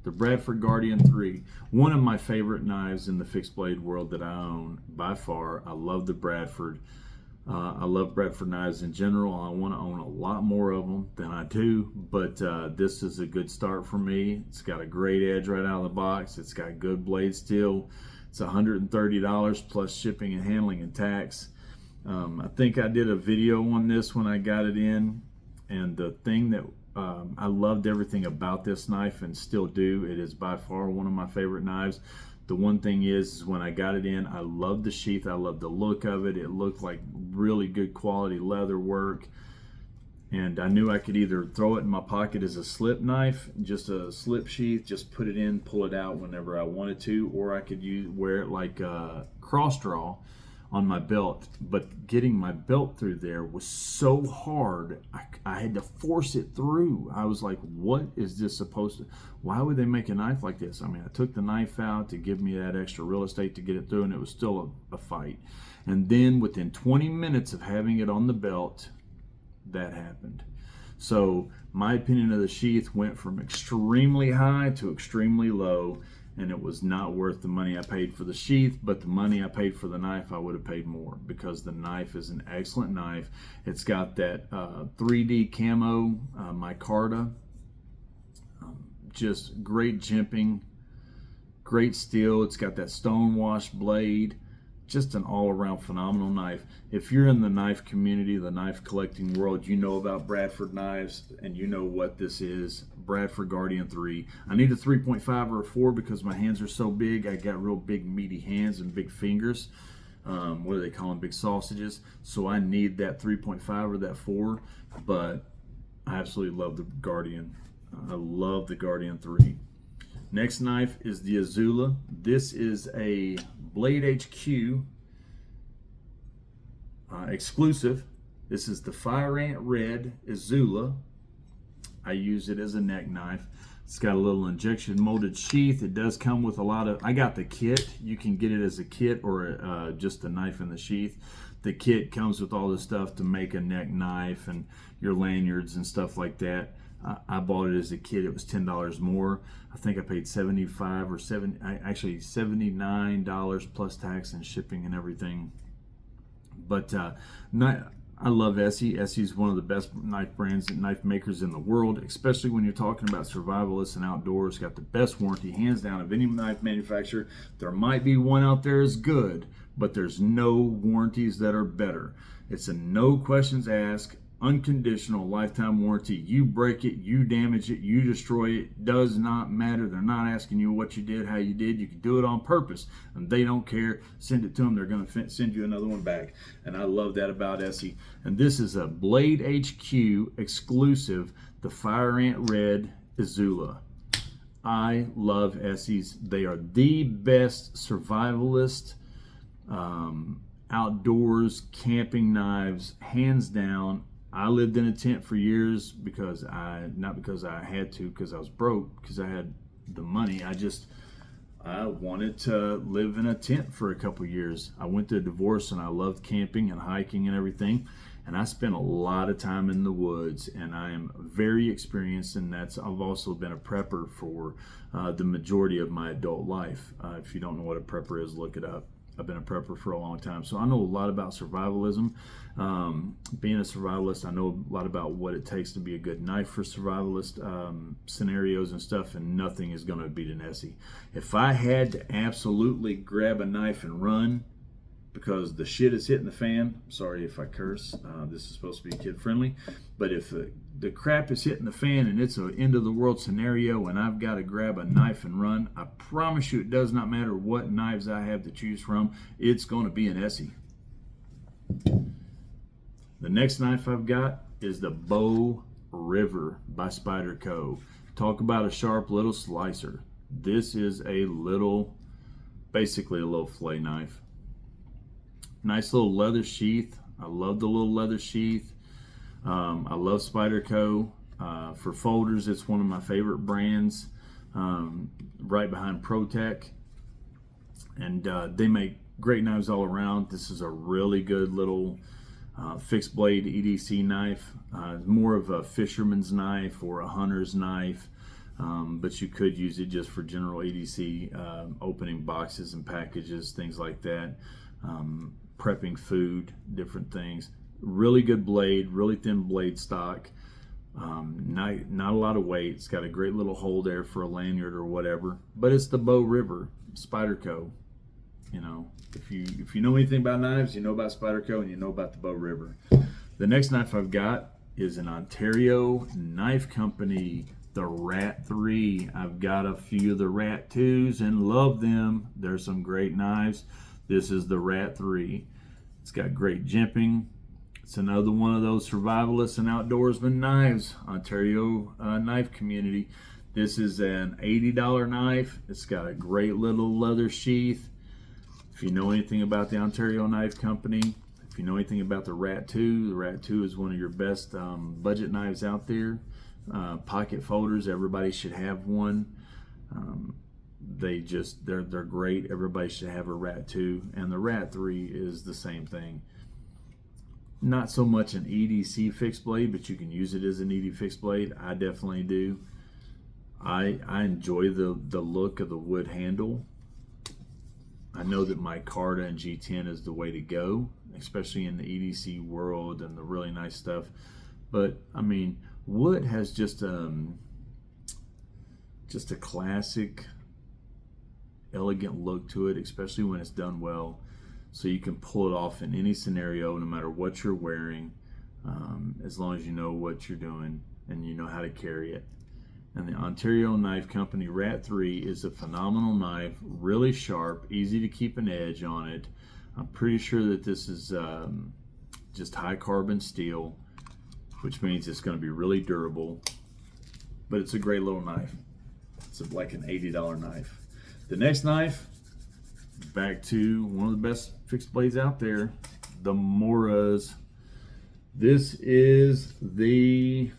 A: The Bradford Guardian 3. One of my favorite knives in the fixed blade world that I own, by far. I love the Bradford. I love Bradford knives in general. I want to own a lot more of them than I do, but this is a good start for me. It's got a great edge right out of the box. It's got good blade steel. It's $130 plus shipping and handling and tax. I think I did a video on this when I got it in, and the thing that I loved everything about this knife and still do. It is by far one of my favorite knives. The one thing is when I got it in, I loved the sheath. I loved the look of it. It looked like really good quality leather work. And I knew I could either throw it in my pocket as a slip knife, just a slip sheath, just put it in, pull it out whenever I wanted to, or I could wear it like a cross draw on my belt. But getting my belt through there was so hard, I had to force it through. I was like, what is this supposed to, why would they make a knife like this? I mean, I took the knife out to give me that extra real estate to get it through, and it was still a fight. And then within 20 minutes of having it on the belt, that happened. So my opinion of the sheath went from extremely high to extremely low, and it was not worth the money I paid for the sheath, but the money I paid for the knife, I would have paid more, because the knife is an excellent knife. It's got that 3D camo micarta, just great jimping, great steel. It's got that stone wash blade, just an all-around phenomenal knife. If you're in the knife community, the knife collecting world, you know about Bradford knives, and you know what this is. Bradford Guardian 3. I need a 3.5 or a 4 because my hands are so big. I got real big meaty hands and big fingers. What do they call them? Big sausages. So I need that 3.5 or that 4, but I absolutely love the Guardian. I love the Guardian 3. Next knife is the Izula. This is a Blade HQ exclusive. This is the Fire Ant Red Izula. I use it as a neck knife. It's got a little injection molded sheath. It does come with a lot of, I got the kit. You can get it as a kit or just a knife in the sheath. The kit comes with all the stuff to make a neck knife and your lanyards and stuff like that. I bought it as a kit. It was $10 more. I think I paid actually $79 plus tax and shipping and everything. But I love Essie. Essie's one of the best knife brands and knife makers in the world, especially when you're talking about survivalists and outdoors. Got the best warranty, hands down, of any knife manufacturer. There might be one out there is good, but there's no warranties that are better. It's a no questions asked, unconditional lifetime warranty. You break it, you damage it, you destroy it, does not matter. They're not asking you what you did, how you did. You can do it on purpose, and they don't care. Send it to them. They're going to send you another one back, and I love that about Essie. And this is a Blade HQ exclusive, the Fire Ant Red Izula. I love Esse's. They are the best survivalist, outdoors camping knives, hands down. I lived in a tent for years not because I had to, because I was broke, because I had the money. I wanted to live in a tent for a couple years. I went through a divorce and I loved camping and hiking and everything. And I spent a lot of time in the woods, and I am very experienced in that. I've also been a prepper for the majority of my adult life. If you don't know what a prepper is, look it up. I've been a prepper for a long time, so I know a lot about survivalism. Being a survivalist, I know a lot about what it takes to be a good knife for survivalist scenarios and stuff, and nothing is going to beat an Essie. If I had to absolutely grab a knife and run because the shit is hitting the fan, sorry if I curse, this is supposed to be kid friendly, but if the crap is hitting the fan and it's an end of the world scenario and I've got to grab a knife and run, I promise you it does not matter what knives I have to choose from, it's going to be an Essie. The next knife I've got is the Bow River by Spyderco. Talk about a sharp little slicer. This is basically a little fillet knife. Nice little leather sheath. I love the little leather sheath. I love Spyderco. For folders, it's one of my favorite brands, right behind ProTech. And they make great knives all around. This is a really good little fixed blade EDC knife. More of a fisherman's knife or a hunter's knife, but you could use it just for general EDC, opening boxes and packages, things like that. Prepping food, different things. Really good blade, really thin blade stock. Not a lot of weight. It's got a great little hole there for a lanyard or whatever. But it's the Bow River, Spyderco. You know, if you know anything about knives, you know about Spyderco and you know about the Bow River. The next knife I've got is an Ontario knife company, the Rat 3. I've got a few of the Rat 2s and love them. There's some great knives. This is the Rat 3. It's got great jimping. It's another one of those survivalists and outdoorsman knives, Ontario knife community. This is an $80 knife. It's got a great little leather sheath. If you know anything about the Ontario Knife Company, if you know anything about the Rat 2, the Rat 2 is one of your best budget knives out there. Pocket folders, everybody should have one. They're great. Everybody should have a Rat 2, and the Rat 3 is the same thing. Not so much an EDC fixed blade, but you can use it as an ED fixed blade. I definitely do. I enjoy the look of the wood handle. I know that my Carta and G10 is the way to go, especially in the EDC world and the really nice stuff. But I mean, wood has just a classic, elegant look to it, especially when it's done well. So you can pull it off in any scenario, no matter what you're wearing, as long as you know what you're doing and you know how to carry it. And the Ontario Knife Company Rat 3 is a phenomenal knife, really sharp, easy to keep an edge on it. I'm pretty sure that this is just high carbon steel, which means it's going to be really durable, but it's a great little knife. It's like an $80 knife. The next knife, back to one of the best fixed blades out there, the Moras. This is the,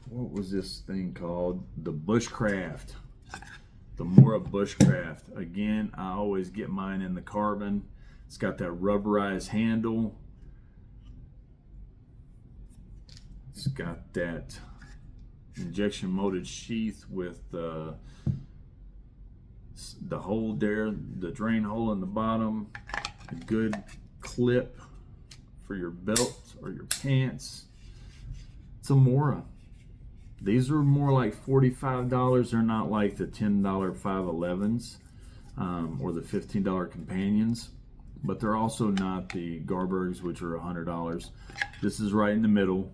A: what was this thing called? The Bushcraft. The Mora Bushcraft. Again, I always get mine in the carbon. It's got that rubberized handle. It's got that injection molded sheath with the hole there, the drain hole in the bottom, a good clip for your belt or your pants. It's a Mora. These are more like $45. They're not like the $10 511s or the $15 companions, but they're also not the Garbergs, which are $100. This is right in the middle.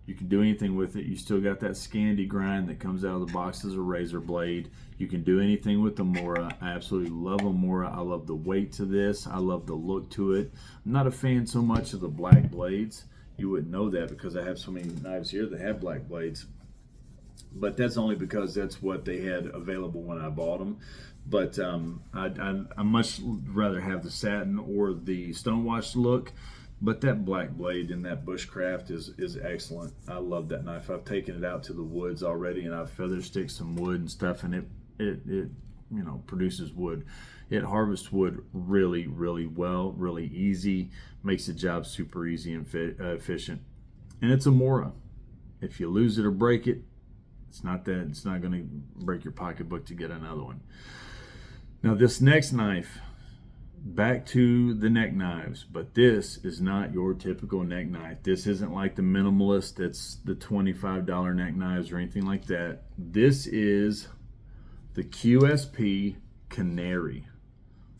A: You can do anything with it. You still got that Scandi grind that comes out of the box as a razor blade. You can do anything with the Mora. I absolutely love a Mora. I love the weight to this. I love the look to it. I'm not a fan so much of the black blades. you wouldn't know that because I have so many knives here that have black blades. But that's only because that's what they had available when I bought them. But I much rather have the satin or the stonewashed look. But that black blade in that bushcraft is excellent. I love that knife. I've taken it out to the woods already, and I've feather sticked some wood and stuff, and it produces wood. It harvests wood really, really well, really easy, makes the job super easy and efficient. And it's a Mora. If you lose it or break it, it's not going to break your pocketbook to get another one. Now this next knife, back to the neck knives, but this is not your typical neck knife. This isn't like the Minimalist, that's the $25 neck knives or anything like that. This is the QSP Canary.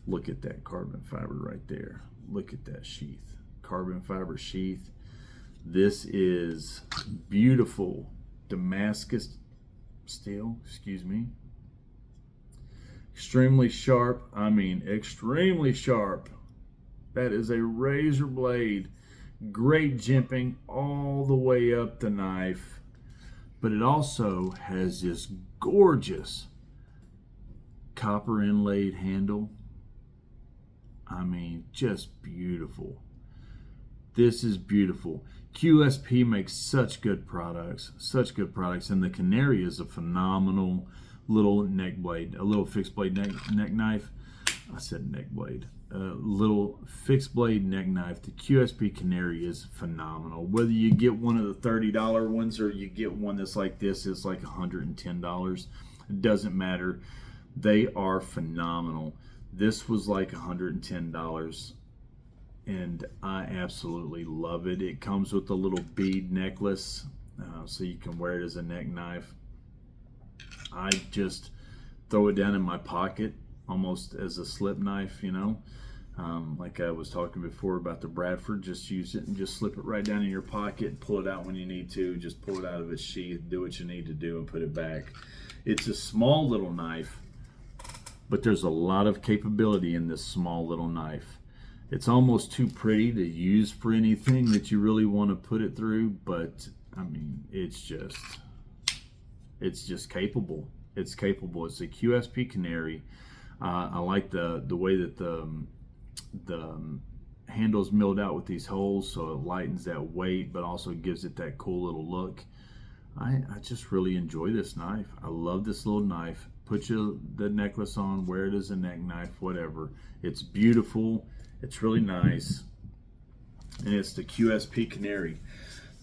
A: Look at that carbon fiber right there. Look at that sheath, carbon fiber sheath. This is beautiful Damascus steel, excuse me. Extremely sharp, I mean extremely sharp. That is a razor blade. Great jimping all the way up the knife. But it also has this gorgeous copper inlaid handle. I mean, just beautiful. This is beautiful. QSP makes such good products, and the Canary is a phenomenal little neck blade, a little fixed blade neck knife. I said neck blade. Little fixed blade neck knife. The QSP Canary is phenomenal. Whether you get one of the $30 ones or you get one that's like this, it's like $110. It doesn't matter. They are phenomenal. This was like $110. And I absolutely love it. It comes with a little bead necklace, so you can wear it as a neck knife. I just throw it down in my pocket almost as a slip knife, like I was talking before about the Bradford. Just use it and just slip it right down in your pocket, pull it out when you need to, just pull it out of its sheath, do what you need to do and put it back. It's a small little knife, but there's a lot of capability in this small little knife. It's almost too pretty to use for anything that you really want to put it through, but I mean, it's just capable. It's capable. It's a QSP Canary. I like the way that the handle's milled out with these holes, so it lightens that weight, but also gives it that cool little look. I just really enjoy this knife. I love this little knife. Put the necklace on, wear it as a neck knife, whatever. It's beautiful. It's really nice, and it's the QSP Canary.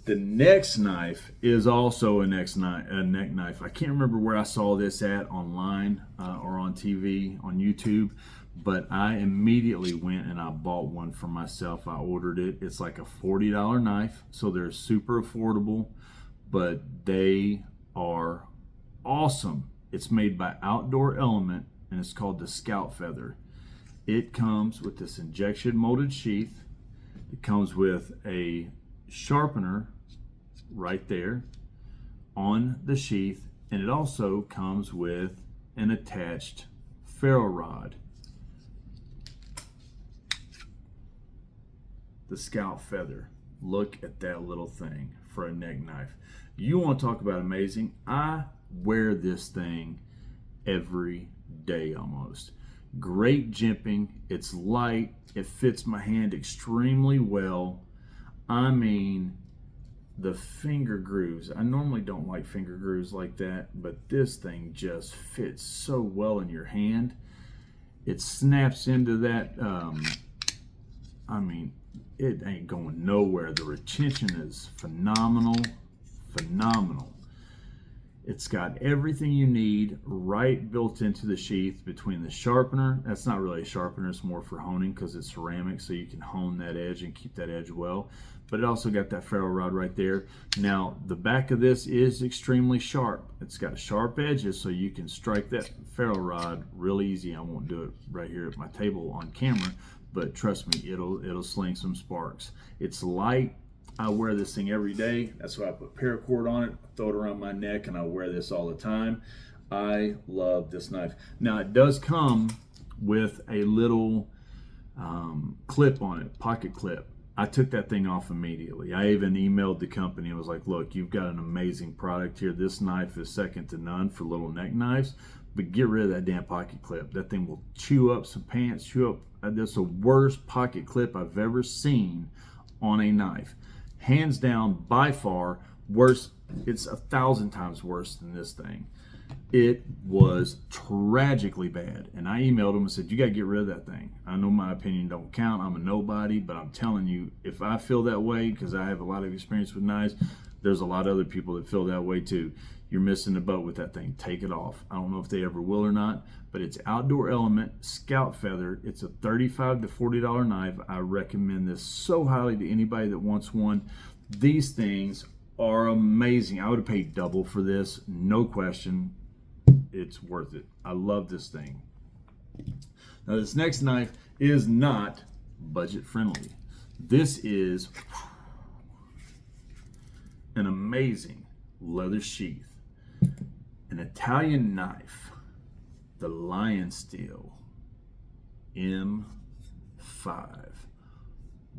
A: The next knife is also a neck knife. I can't remember where I saw this at online or on TV, on YouTube, but I immediately went and I bought one for myself. I ordered it. It's like a $40 knife, so they're super affordable, but they are awesome. It's made by Outdoor Element, and it's called the Scout Feather. It comes with this injection molded sheath. It comes with a sharpener right there on the sheath, and it also comes with an attached ferro rod. The Scout Feather. Look at that little thing for a neck knife. You want to talk about amazing? I wear this thing every day almost. Great jimping. It's light. It fits my hand extremely well. I mean, the finger grooves. I normally don't like finger grooves like that, but this thing just fits so well in your hand. It snaps into that. I mean, it ain't going nowhere. The retention is phenomenal. Phenomenal. It's got everything you need right built into the sheath between the sharpener. That's not really a sharpener, it's more for honing because it's ceramic, so you can hone that edge and keep that edge well. But it also got that ferro rod right there. Now, the back of this is extremely sharp. It's got sharp edges, so you can strike that ferro rod real easy. I won't do it right here at my table on camera, but trust me, it'll sling some sparks. It's light. I wear this thing every day. That's why I put paracord on it, throw it around my neck, and I wear this all the time. I love this knife. Now, it does come with a little clip on it, pocket clip. I took that thing off immediately. I even emailed the company and was like, look, you've got an amazing product here. This knife is second to none for little neck knives, but get rid of that damn pocket clip. That thing will chew up some pants, chew up. That's the worst pocket clip I've ever seen on a knife. Hands down, by far, worse. It's 1,000 times worse than this thing. It was tragically bad. And I emailed him and said, you got to get rid of that thing. I know my opinion don't count. I'm a nobody, but I'm telling you, if I feel that way, because I have a lot of experience with knives, there's a lot of other people that feel that way too. You're missing the boat with that thing. Take it off. I don't know if they ever will or not, but it's Outdoor Element Scout Feather. It's a $35 to $40 knife. I recommend this so highly to anybody that wants one. These things are amazing. I would have paid double for this, no question. It's worth it. I love this thing. Now this next knife is not budget friendly. This is an amazing leather sheath, an Italian knife, the Lion Steel M5.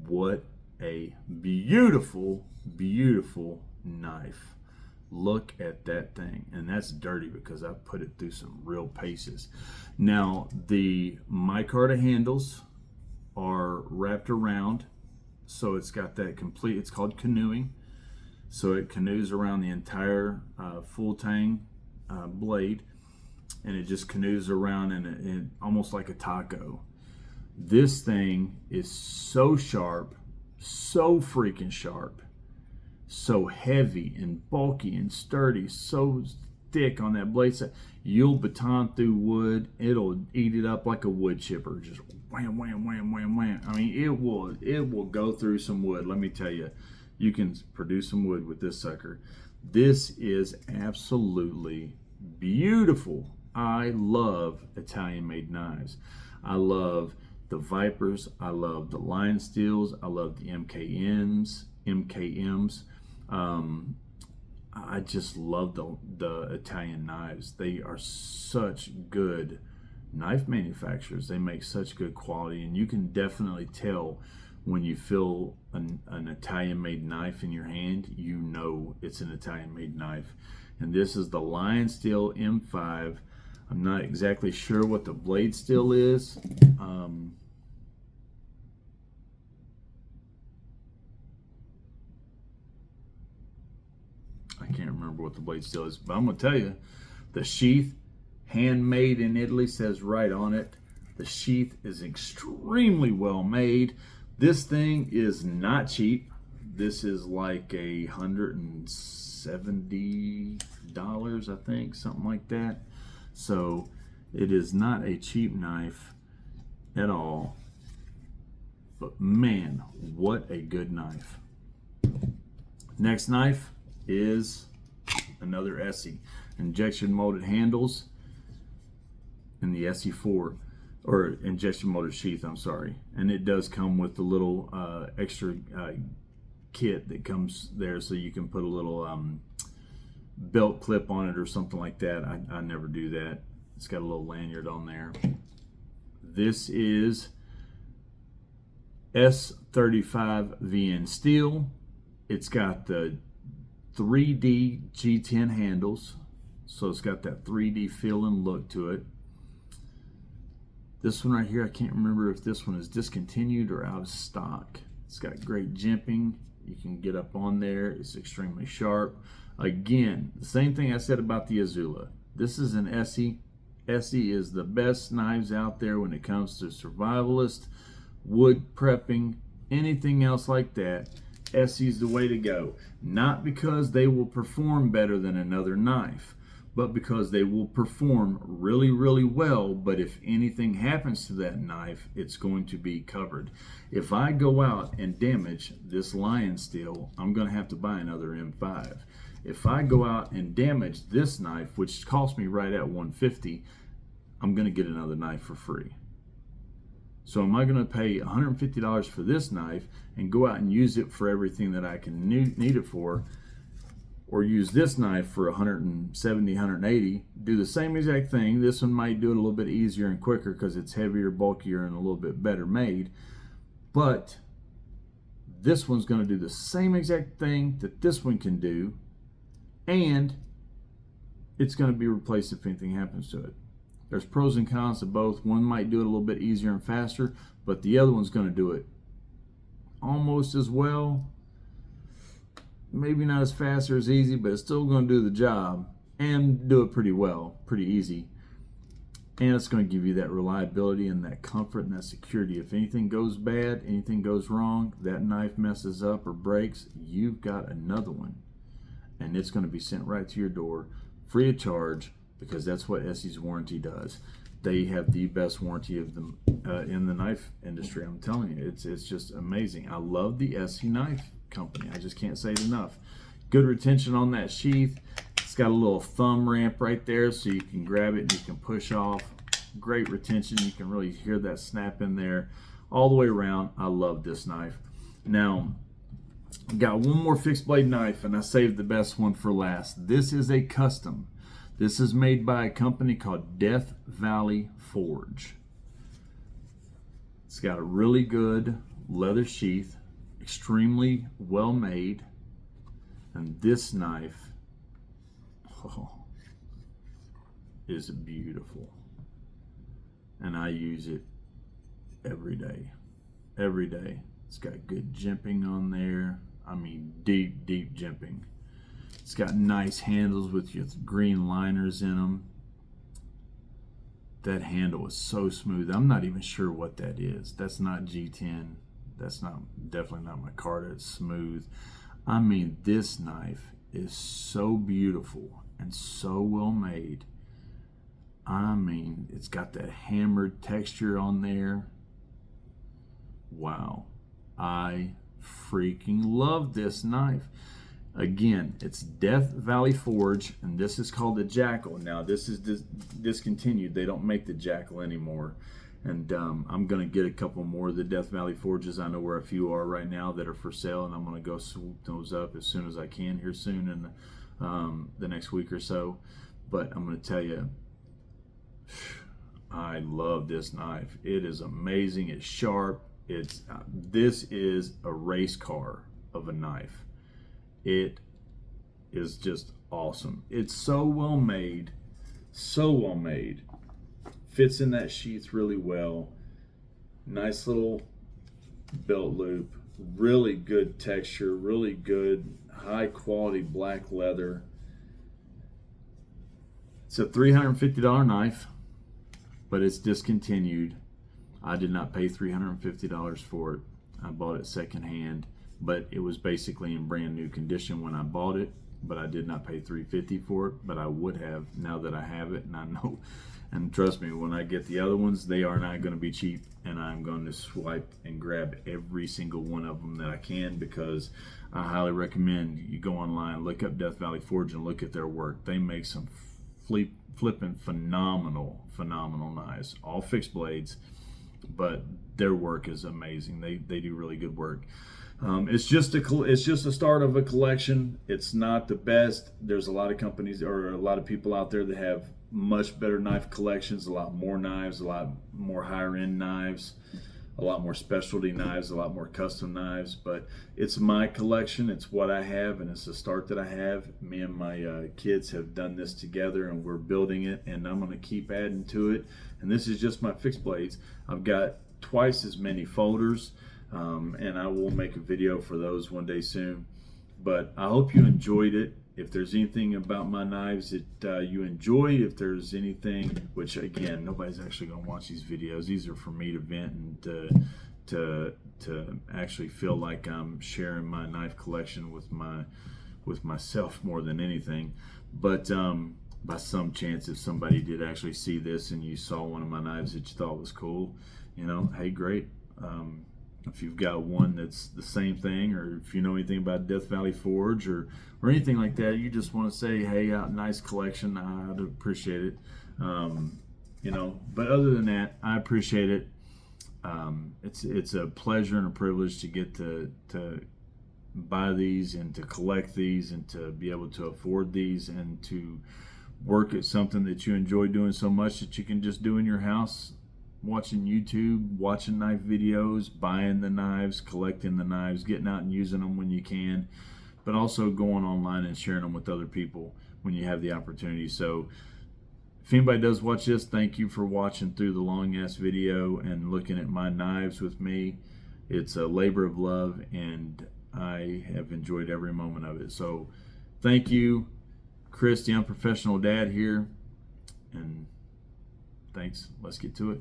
A: What a beautiful, beautiful knife. Look at that thing. And that's dirty because I put it through some real paces. Now, the micarta handles are wrapped around, so it's got that complete, it's called canoeing. So it canoes around the entire full tang blade, and it just canoes around in almost like a taco. This thing is so sharp, so freaking sharp, so heavy and bulky and sturdy, so thick on that blade set. You'll baton through wood, it'll eat it up like a wood chipper, just wham, wham, wham, wham, wham. I mean, it will go through some wood. Let me tell you, you can produce some wood with this sucker. This is absolutely beautiful. I love Italian-made knives. I love the Vipers. I love the Lion Steels. I love the MKMs. I just love the Italian knives. They are such good knife manufacturers. They make such good quality, and you can definitely tell when you feel an Italian-made knife in your hand, you know it's an Italian-made knife. And this is the Lion Steel M5. I'm not exactly sure what the blade steel is. I can't remember what the blade steel is, but I'm going to tell you, the sheath, handmade in Italy, says right on it. The sheath is extremely well made. This thing is not cheap. This is like $170, I think, something like that. So it is not a cheap knife at all. But man, what a good knife. Next knife is another Essie. Injection molded handles in the SE4. Or injection molded sheath, I'm sorry. And it does come with the little extra kit that comes there, so you can put a little belt clip on it or something like that. I never do that. It's got a little lanyard on there. This is S35 VN steel. It's got the 3D G10 handles, so it's got that 3D feel and look to it. This one right here, I can't remember if this one is discontinued or out of stock. It's got great jimping. You can get up on there. It's extremely sharp. Again, the same thing I said about the Izula. This is an Essie. Essie is the best knives out there when it comes to survivalist, wood prepping, anything else like that. Essie's the way to go. Not because they will perform better than another knife, but because they will perform really, really well. But if anything happens to that knife, it's going to be covered. If I go out and damage this Lion Steel, I'm going to have to buy another M5. If I go out and damage this knife, which cost me right at $150, I'm going to get another knife for free. So am I going to pay $150 for this knife and go out and use it for everything that I can need it for, or use this knife for $170, $180, do the same exact thing? This one might do it a little bit easier and quicker because it's heavier, bulkier, and a little bit better made. But this one's going to do the same exact thing that this one can do, and it's going to be replaced if anything happens to it. There's pros and cons to both. One might do it a little bit easier and faster, but the other one's going to do it almost as well. Maybe not as fast or as easy, but it's still going to do the job and do it pretty well, pretty easy. And it's going to give you that reliability and that comfort and that security. If anything goes bad, anything goes wrong, that knife messes up or breaks, you've got another one. And it's going to be sent right to your door, free of charge, because that's what Essie's warranty does. They have the best warranty of them in the knife industry. I'm telling you, it's just amazing. I love the Essie knife company. I just can't say it enough. Good retention on that sheath. It's got a little thumb ramp right there so you can grab it and you can push off. Great retention. You can really hear that snap in there all the way around. I love this knife. Now, got one more fixed blade knife, and I saved the best one for last. This is a custom. This is made by a company called Death Valley Forge. It's got a really good leather sheath, extremely well made, and this knife is beautiful, and I use it every day. It's got good jimping on there. I mean, deep jimping. It's got nice handles with your green liners in them. That handle is so smooth. I'm not even sure what that is. That's not G10. That's definitely not micarta. It's smooth. I mean, this knife is so beautiful and so well made. I mean, it's got that hammered texture on there. Wow. I freaking love this knife. Again, it's Death Valley Forge, and this is called the Jackal. Now, this is discontinued. They don't make the Jackal anymore. And I'm going to get a couple more of the Death Valley Forges. I know where a few are right now that are for sale, and I'm going to go swoop those up as soon as I can here soon in the next week or so. But I'm going to tell you, I love this knife. It is amazing. It's sharp. This is a race car of a knife. It is just awesome. It's so well made, fits in that sheath really well. Nice little belt loop, really good texture, really good high quality black leather. It's a $350 knife, but it's discontinued. I did not pay $350 for it. I bought it secondhand, but it was basically in brand new condition when I bought it, but I did not pay $350 for it, but I would have now that I have it, and I know, and trust me, when I get the other ones, they are not going to be cheap, and I'm going to swipe and grab every single one of them that I can, because I highly recommend you go online, look up Death Valley Forge, and look at their work. They make some flipping phenomenal knives, all fixed blades, but their work is amazing. They do really good work. It's just a start of a collection. It's not the best. There's a lot of companies or a lot of people out there that have much better knife collections, a lot more knives, a lot more higher end knives, a lot more specialty knives, a lot more custom knives. But it's my collection. It's what I have, and it's the start that I have. Me and my kids have done this together, and we're building it, and I'm going to keep adding to it. And this is just my fixed blades. I've got twice as many folders. And I will make a video for those one day soon. But I hope you enjoyed it. If there's anything about my knives that you enjoy, if there's anything, which again, nobody's actually going to watch these videos. These are for me to vent and to actually feel like I'm sharing my knife collection with myself more than anything. But by some chance, if somebody did actually see this and you saw one of my knives that you thought was cool, you know, hey, great. If you've got one that's the same thing, or if you know anything about Death Valley Forge or anything like that, you just want to say, hey, nice collection, I'd appreciate it. You know, but other than that, I appreciate it. It's a pleasure and a privilege to get to buy these and to collect these and to be able to afford these and to work at something that you enjoy doing so much that you can just do in your house watching YouTube, watching knife videos, buying the knives, collecting the knives, getting out and using them when you can, but also going online and sharing them with other people when you have the opportunity. So if anybody does watch this, thank you for watching through the long ass video and looking at my knives with me. It's a labor of love, and I have enjoyed every moment of it. So thank you, Chris, the unprofessional dad here, and thanks. Let's get to it.